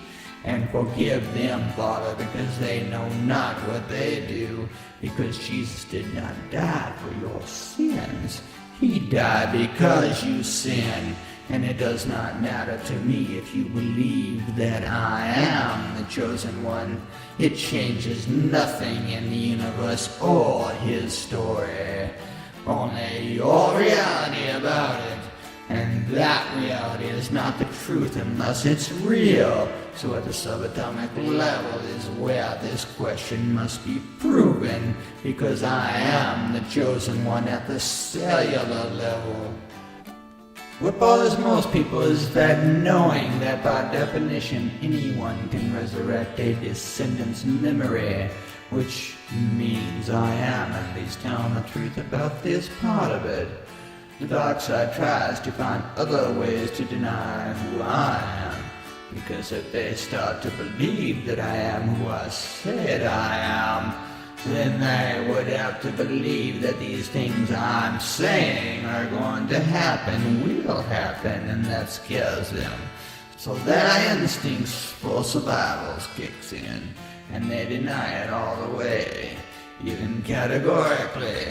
And forgive them, Father, because they know not what they do, because Jesus did not die for your sins. He died because you sin, and it does not matter to me if you believe that I am the Chosen One. It changes nothing in the universe or his story, only your reality about it. And that reality is not the truth unless it's real. So at the subatomic level is where this question must be proven, because I am the Chosen One at the cellular level. What bothers most people is that knowing that by definition anyone can resurrect a descendant's memory, which means I am at least telling the truth about this part of it. The Darkside tries to find other ways to deny who I am, because if they start to believe that I am who I said I am, then they would have to believe that these things I'm saying are going to happen, will happen, and that scares them. So their instincts for survival kicks in, and they deny it all the way, even categorically,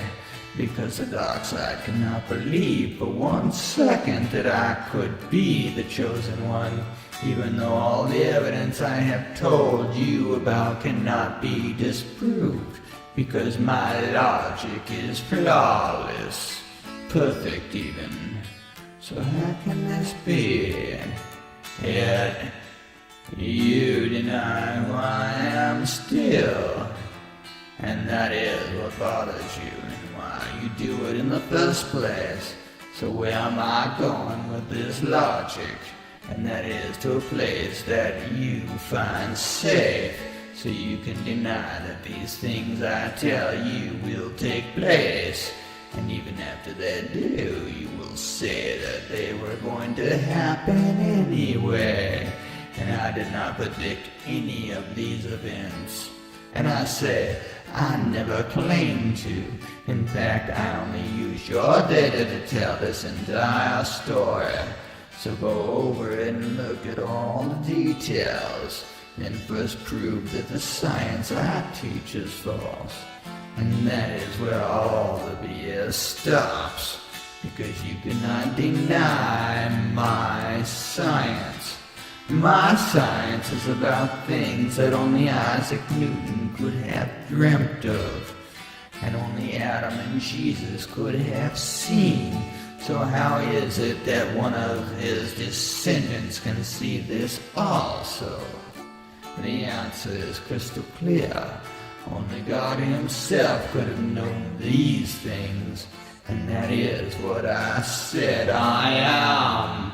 because the Darkside cannot believe for 1 second that I could be the chosen one, even though all the evidence I have told you about cannot be disproved, because my logic is flawless, perfect even. So how can this be? Yet you deny who I am still, and that is what bothers you and why you do it in the first place. So where am I going with this logic? And that is to a place that you find safe, so you can deny that these things I tell you will take place. And even after they do, you will say that they were going to happen anyway. And I did not predict any of these events. And I say, I never claimed to. In fact, I only use your data to tell this entire story. So go over it and look at all the details. Then first prove that the science I teach is false. And that is where all the BS stops, because you cannot deny my science. My science is about things that only Isaac Newton could have dreamt of, and only Adam and Jesus could have seen. So how is it that one of his descendants can see this also? The answer is crystal clear. Only God himself could have known these things, and that is what I said I am.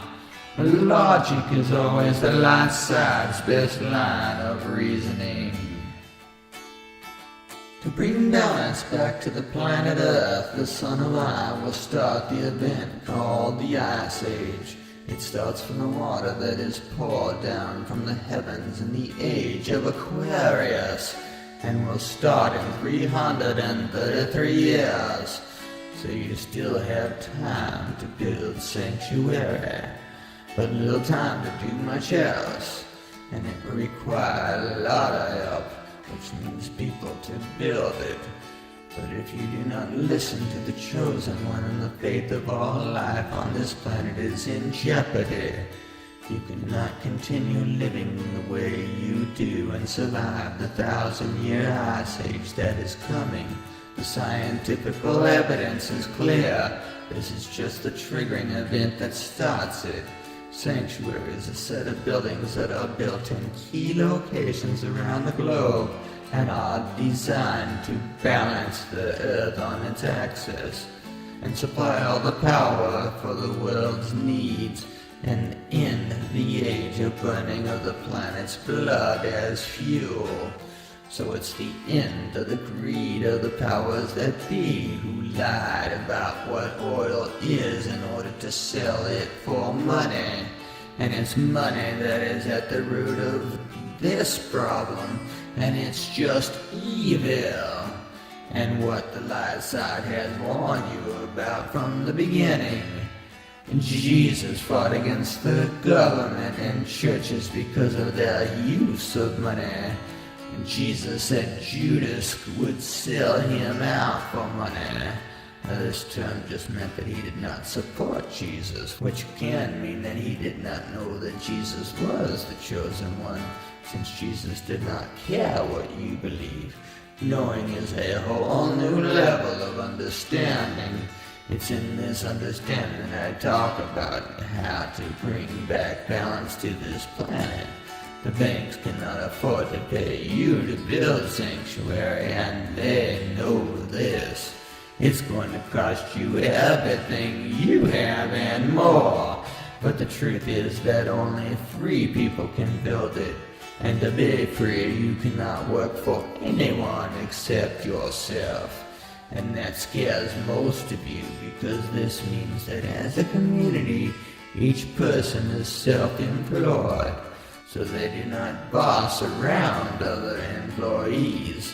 Logic is always the Lightside best line of reasoning. To bring balance back to the planet Earth, the Son of I will start the event called the Ice Age. It starts from the water that is poured down from the heavens in the age of Aquarius, and will start in 333 years, so you still have time to build sanctuary, but little time to do much else, and it will require a lot of help, which means people to build it. But if you do not listen to the chosen one, and the faith of all life on this planet is in jeopardy, you cannot continue living the way you do and survive the 1,000-year ice age that is coming. The scientific evidence is clear. This is just the triggering event that starts it. Sanctuary is a set of buildings that are built in key locations around the globe and are designed to balance the Earth on its axis and supply all the power for the world's needs, and end the age of burning of the planet's blood as fuel. So it's the end of the greed of the powers that be, who lied about what oil is in order to sell it for money. And it's money that is at the root of this problem, and it's just evil. And what the Lightside has warned you about from the beginning. Jesus fought against the government and churches because of their use of money. And Jesus said Judas would sell him out for money. Now, this term just meant that he did not support Jesus, which can mean that he did not know that Jesus was the chosen one, since Jesus did not care what you believe. Knowing is a whole new level of understanding. It's in this understanding that I talk about how to bring back balance to this planet. The banks cannot afford to pay you to build sanctuary, and they know this. It's going to cost you everything you have and more. But the truth is that only free people can build it. And to be free, you cannot work for anyone except yourself. And that scares most of you, because this means that as a community, each person is self-employed, so they do not boss around other employees.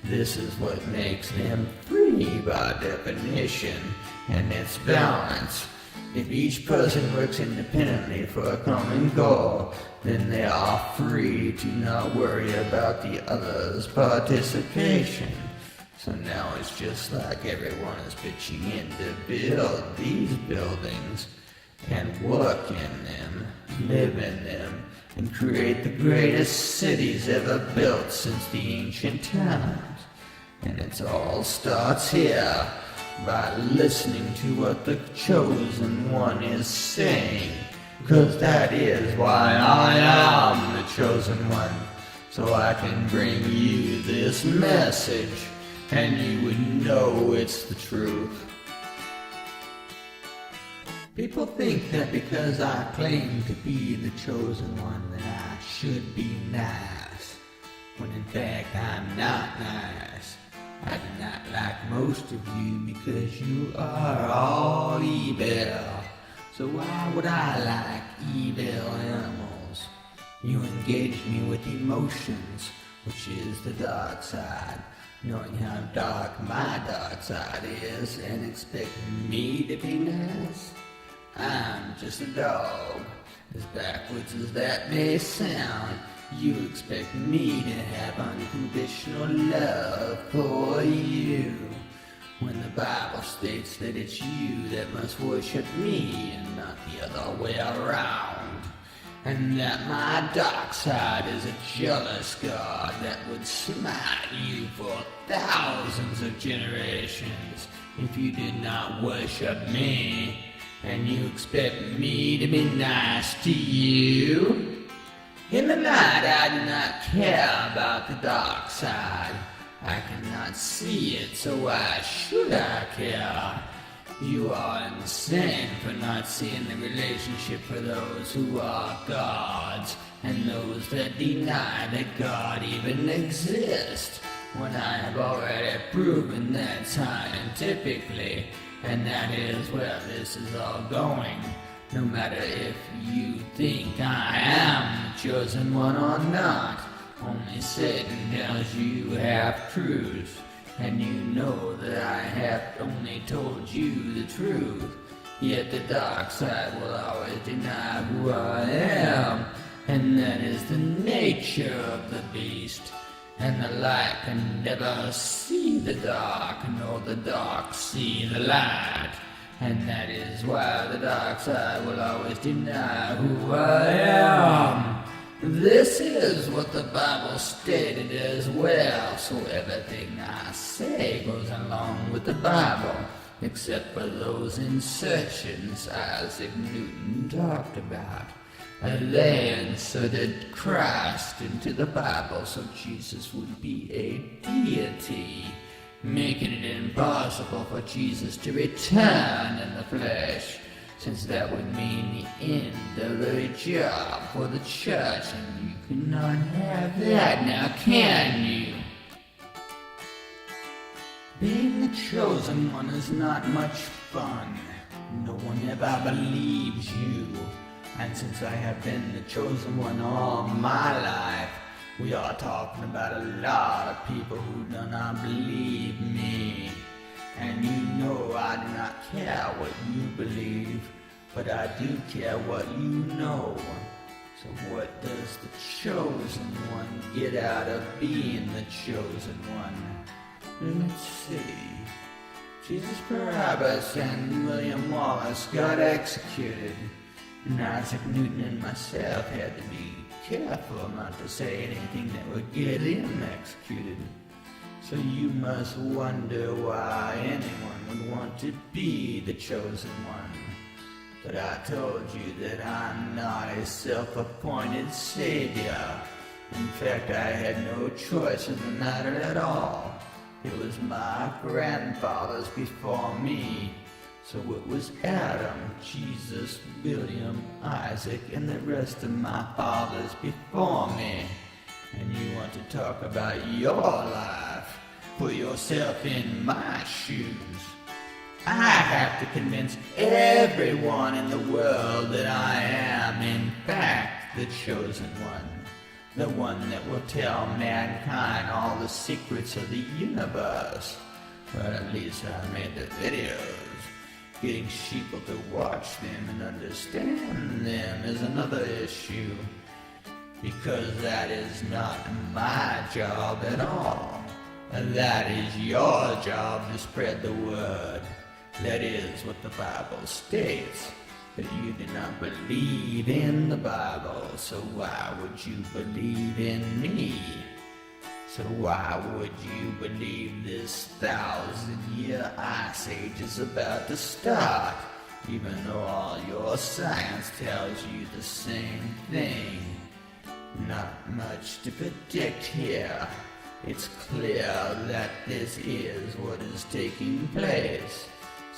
This is what makes them free by definition, and it's balance. If each person works independently for a common goal, then they are free to not worry about the other's participation. So now it's just like everyone is pitching in to build these buildings and work in them, live in them, and create the greatest cities ever built since the ancient times. And it all starts here, by listening to what the Chosen One is saying. Because that is why I am the Chosen One, so I can bring you this message, and you would know it's the truth. People think that because I claim to be the Chosen One that I should be nice, when in fact I'm not nice. I do not like most of you because you are all evil. So why would I like evil animals? You engage me with emotions, which is the dark side, knowing how dark my dark side is, and expect me to be nice? I'm just a dog. As backwards as that may sound, you expect me to have unconditional love for you, when the Bible states that it's you that must worship me and not the other way around, and that my dark side is a jealous God that would smite you for thousands of generations if you did not worship me, and you expect me to be nice to you? In the night, I do not care about the dark side. I cannot see it, so why should I care? You are insane for not seeing the relationship for those who are gods and those that deny that God even exists, when I have already proven that scientifically, and that is where this is all going. No matter if you think I am the Chosen One or not, only Satan tells you half-truths, and you know that I have only told you the truth. Yet the dark side will always deny who I am, and that is the nature of the beast. And the light can never see the dark, nor the dark see the light. And that is why the dark side will always deny who I am. This is what the Bible stated as well, so everything I say goes along with the Bible, except for those insertions Isaac Newton talked about. They inserted Christ into the Bible so Jesus would be a deity, making it impossible for Jesus to return in the flesh, since that would mean the end of the job for the church, and you cannot have that now, can you? Being the Chosen One is not much fun. No one ever believes you. And since I have been the Chosen One all my life, we are talking about a lot of people who do not believe me. And you know I do not care what you believe, but I do care what you know. So what does the Chosen One get out of being the Chosen One? Let's see. Jesus Barabbas and William Wallace got executed, and Isaac Newton and myself had to be careful not to say anything that would get him executed. So you must wonder why anyone would want to be the Chosen One. But I told you that I'm not a self-appointed savior. In fact, I had no choice in the matter at all. It was my grandfathers before me. So it was Adam, Jesus, William, Isaac, and the rest of my fathers before me. And you want to talk about your life? Put yourself in my shoes. I have to convince everyone in the world that I am, in fact, the chosen one. The one that will tell mankind all the secrets of the universe. But at least I made the videos. Getting sheeple to watch them and understand them is another issue. Because that is not my job at all. That is your job to spread the word. That is what the Bible states. But you do not believe in the Bible, so why would you believe in me? So why would you believe this 1,000-year ice age is about to start, even though all your science tells you the same thing? Not much to predict here. It's clear that this is what is taking place.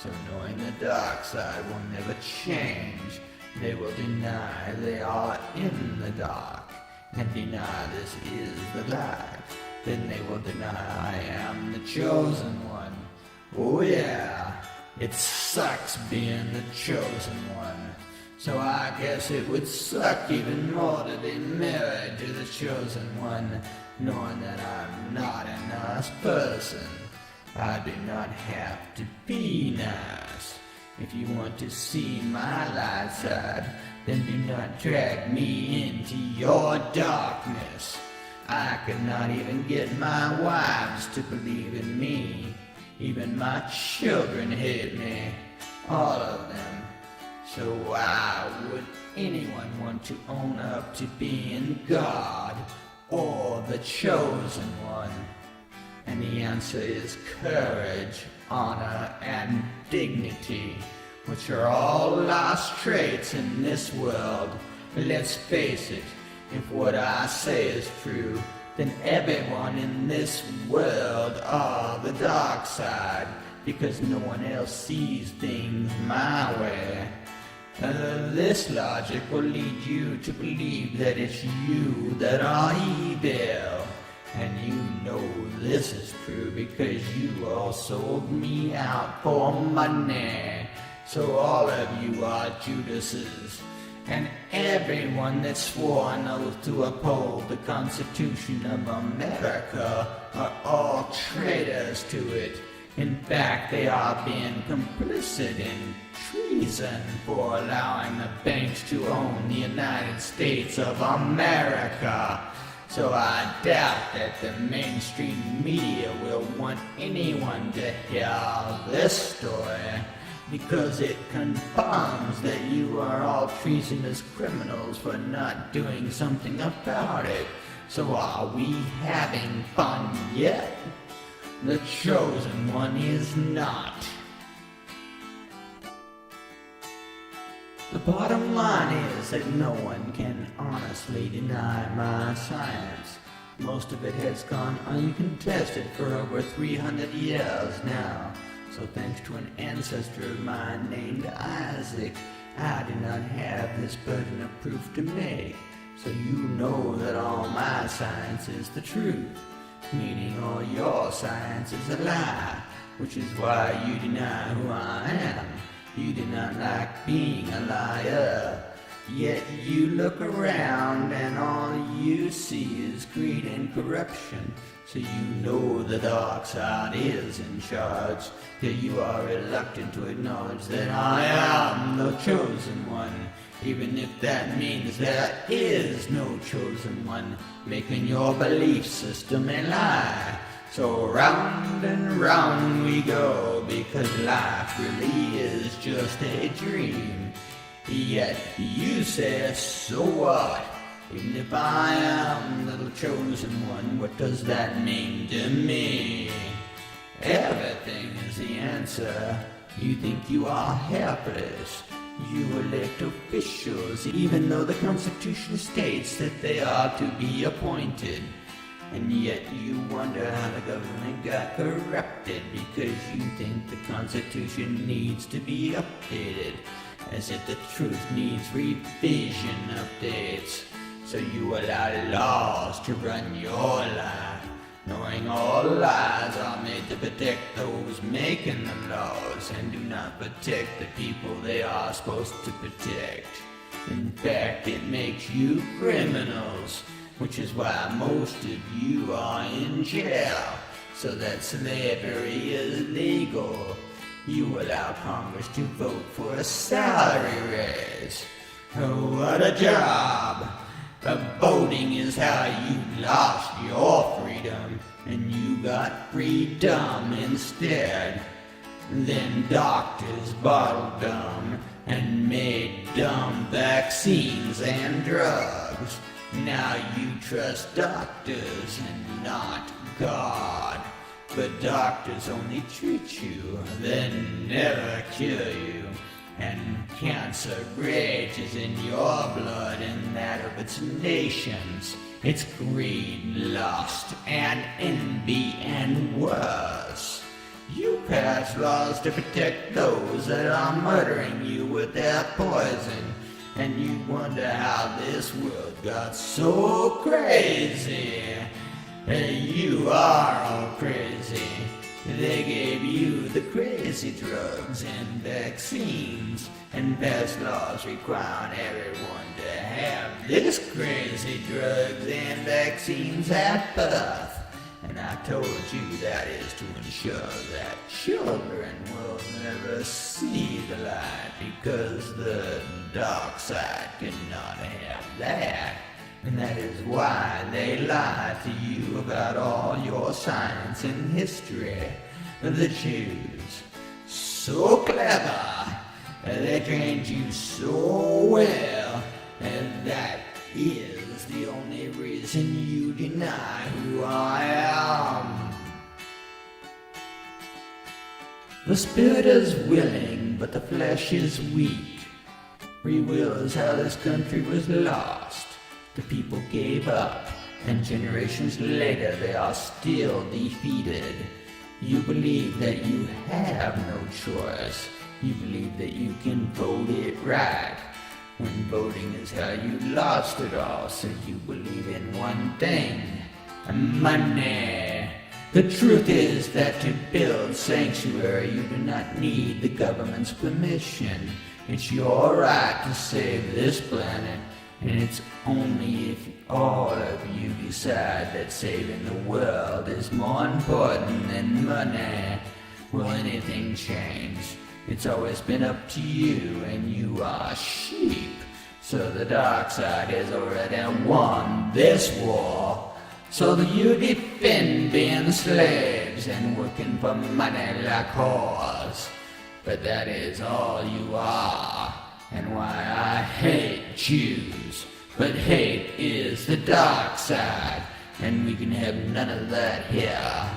So knowing the dark side will never change, they will deny they are in the dark, and deny this is the light. Then they will deny I am the chosen one. Oh yeah, it sucks being the chosen one. So I guess it would suck even more to be married to the chosen one, knowing that I'm not a nice person. I do not have to be nice. If you want to see my light side, then do not drag me into your darkness. I could not even get my wives to believe in me. Even my children hate me. All of them. So why would anyone want to own up to being God or the chosen one? And the answer is courage, honor, and dignity, which are all lost traits in this world. Let's face it, if what I say is true, then everyone in this world are the dark side, because no one else sees things my way. This logic will lead you to believe that it's you that are evil. And you know this is true because you all sold me out for money. So all of you are Judases. And everyone that swore an oath to uphold the Constitution of America are all traitors to it. In fact, they are being complicit in treason for allowing the banks to own the United States of America. So I doubt that the mainstream media will want anyone to hear this story, because it confirms that you are all treasonous criminals for not doing something about it. So are we having fun yet? The chosen one is not. The bottom line is that no one can honestly deny my science. Most of it has gone uncontested for over 300 years now. So thanks to an ancestor of mine named Isaac, I do not have this burden of proof to make. So you know that all my science is the truth, meaning all your science is a lie, which is why you deny who I am. You do not like being a liar, yet you look around and all you see is greed and corruption. So you know the dark side is in charge, yet you are reluctant to acknowledge that I am the chosen one, even if that means there is no chosen one, making your belief system a lie. So round and round we go, because life really is just a dream. Yet you say, so what? Even if I am the chosen one, what does that mean to me? Everything is the answer. You think you are helpless. You elect officials, even though the Constitution states that they are to be appointed. And yet you wonder how the government got corrupted, because you think the Constitution needs to be updated, as if the truth needs revision updates. So you allow laws to run your life, knowing all lies are made to protect those making the laws, and do not protect the people they are supposed to protect. In fact, it makes you criminals, which is why most of you are in jail, so that slavery is legal. You allow Congress to vote for a salary raise. Oh, what a job! But voting is how you lost your freedom, and you got freedom instead. Then doctors bottled dumb and made dumb vaccines and drugs. Now you trust doctors and not God. But doctors only treat you, then never cure you. And cancer rages in your blood and that of its nations. It's greed, lust, and envy, and worse. You pass laws to protect those that are murdering you with their poison. And you wonder how this world got so crazy. You are all crazy. They gave you the crazy drugs and vaccines, and passed laws requiring everyone to have this crazy drugs and vaccines at birth. And I told you that is to ensure that children will never see the light, because the dark side cannot have that. And that is why they lie to you about all your science and history. The Jews, so clever, they trained you so well, and that is the only reason you deny who I am. The spirit is willing, but the flesh is weak. Free will is how this country was lost. The people gave up, and generations later they are still defeated. You believe that you have no choice. You believe that you can vote it right, when voting is how you lost it all. So you believe in one thing: money. The truth is that to build sanctuary you do not need the government's permission. It's your right to save this planet. And it's only if all of you decide that saving the world is more important than money will anything change. It's always been up to you, and you are sheep. So the dark side has already won this war. So you defend being slaves and working for money like whores. But that is all you are, and why I hate Jews. But hate is the dark side, and we can have none of that here.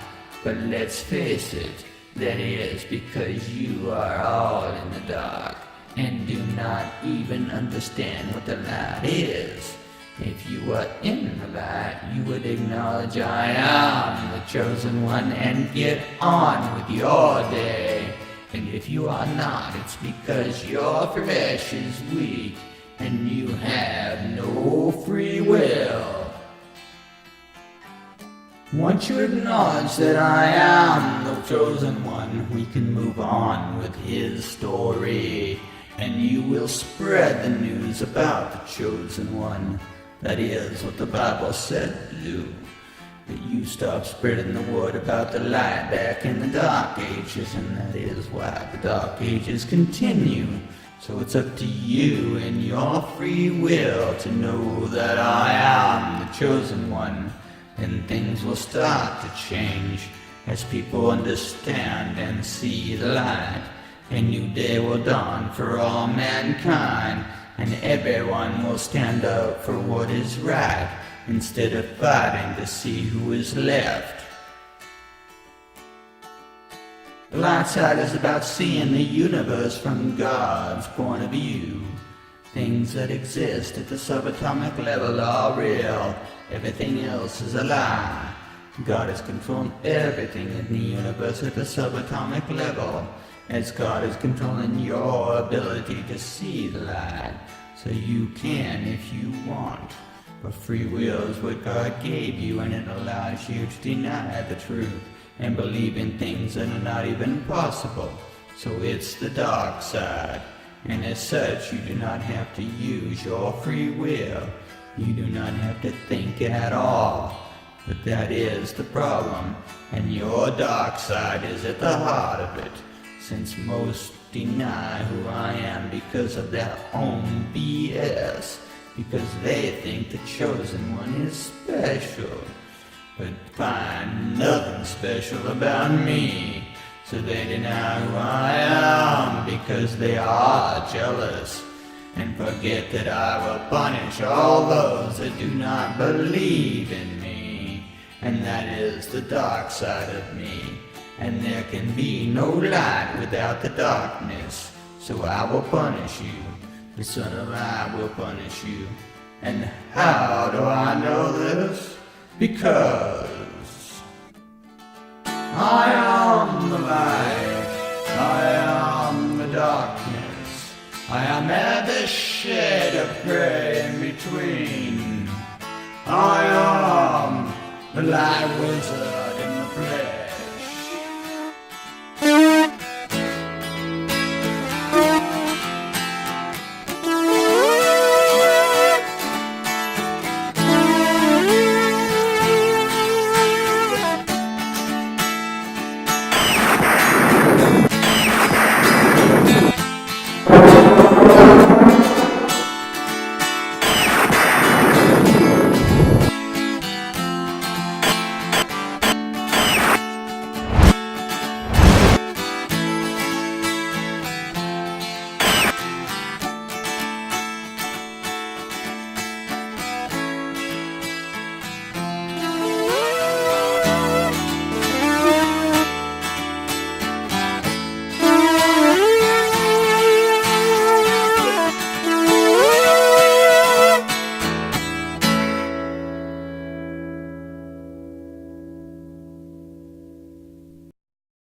But let's face it, that is because you are all in the dark, and do not even understand what the light is. If you were in the light, you would acknowledge I am the chosen one and get on with your day. And if you are not, it's because your flesh is weak and you have no free will. Once you acknowledge that I am the chosen one, we can move on with his story, and you will spread the news about the chosen one. That is what the Bible said to do. That you stop spreading the word about the light back in the Dark Ages, and that is why the Dark Ages continue. So it's up to you and your free will to know that I am the chosen one, and things will start to change as people understand and see the light. A new day will dawn for all mankind, and everyone will stand up for what is right, instead of fighting to see who is left. The light side is about seeing the universe from God's point of view. Things that exist at the subatomic level are real, everything else is a lie. God is controlling everything in the universe at the subatomic level, as God is controlling your ability to see the light, so you can if you want. But free will is what God gave you, and it allows you to deny the truth and believe in things that are not even possible. So it's the dark side, and as such you do not have to use your free will. You do not have to think at all. But that is the problem, and your dark side is at the heart of it, since most deny who I am because of their own BS, because they think the chosen one is special, but find nothing special about me, so they deny who I am because they are jealous, and forget that I will punish all those that do not believe in me. And that is the dark side of me, and there can be no light without the darkness. So I will punish you, the Son of I will punish you. And how do I know this? Because I am the light, I am the darkness, I am at the shade of gray in between. I am the Light Wizard.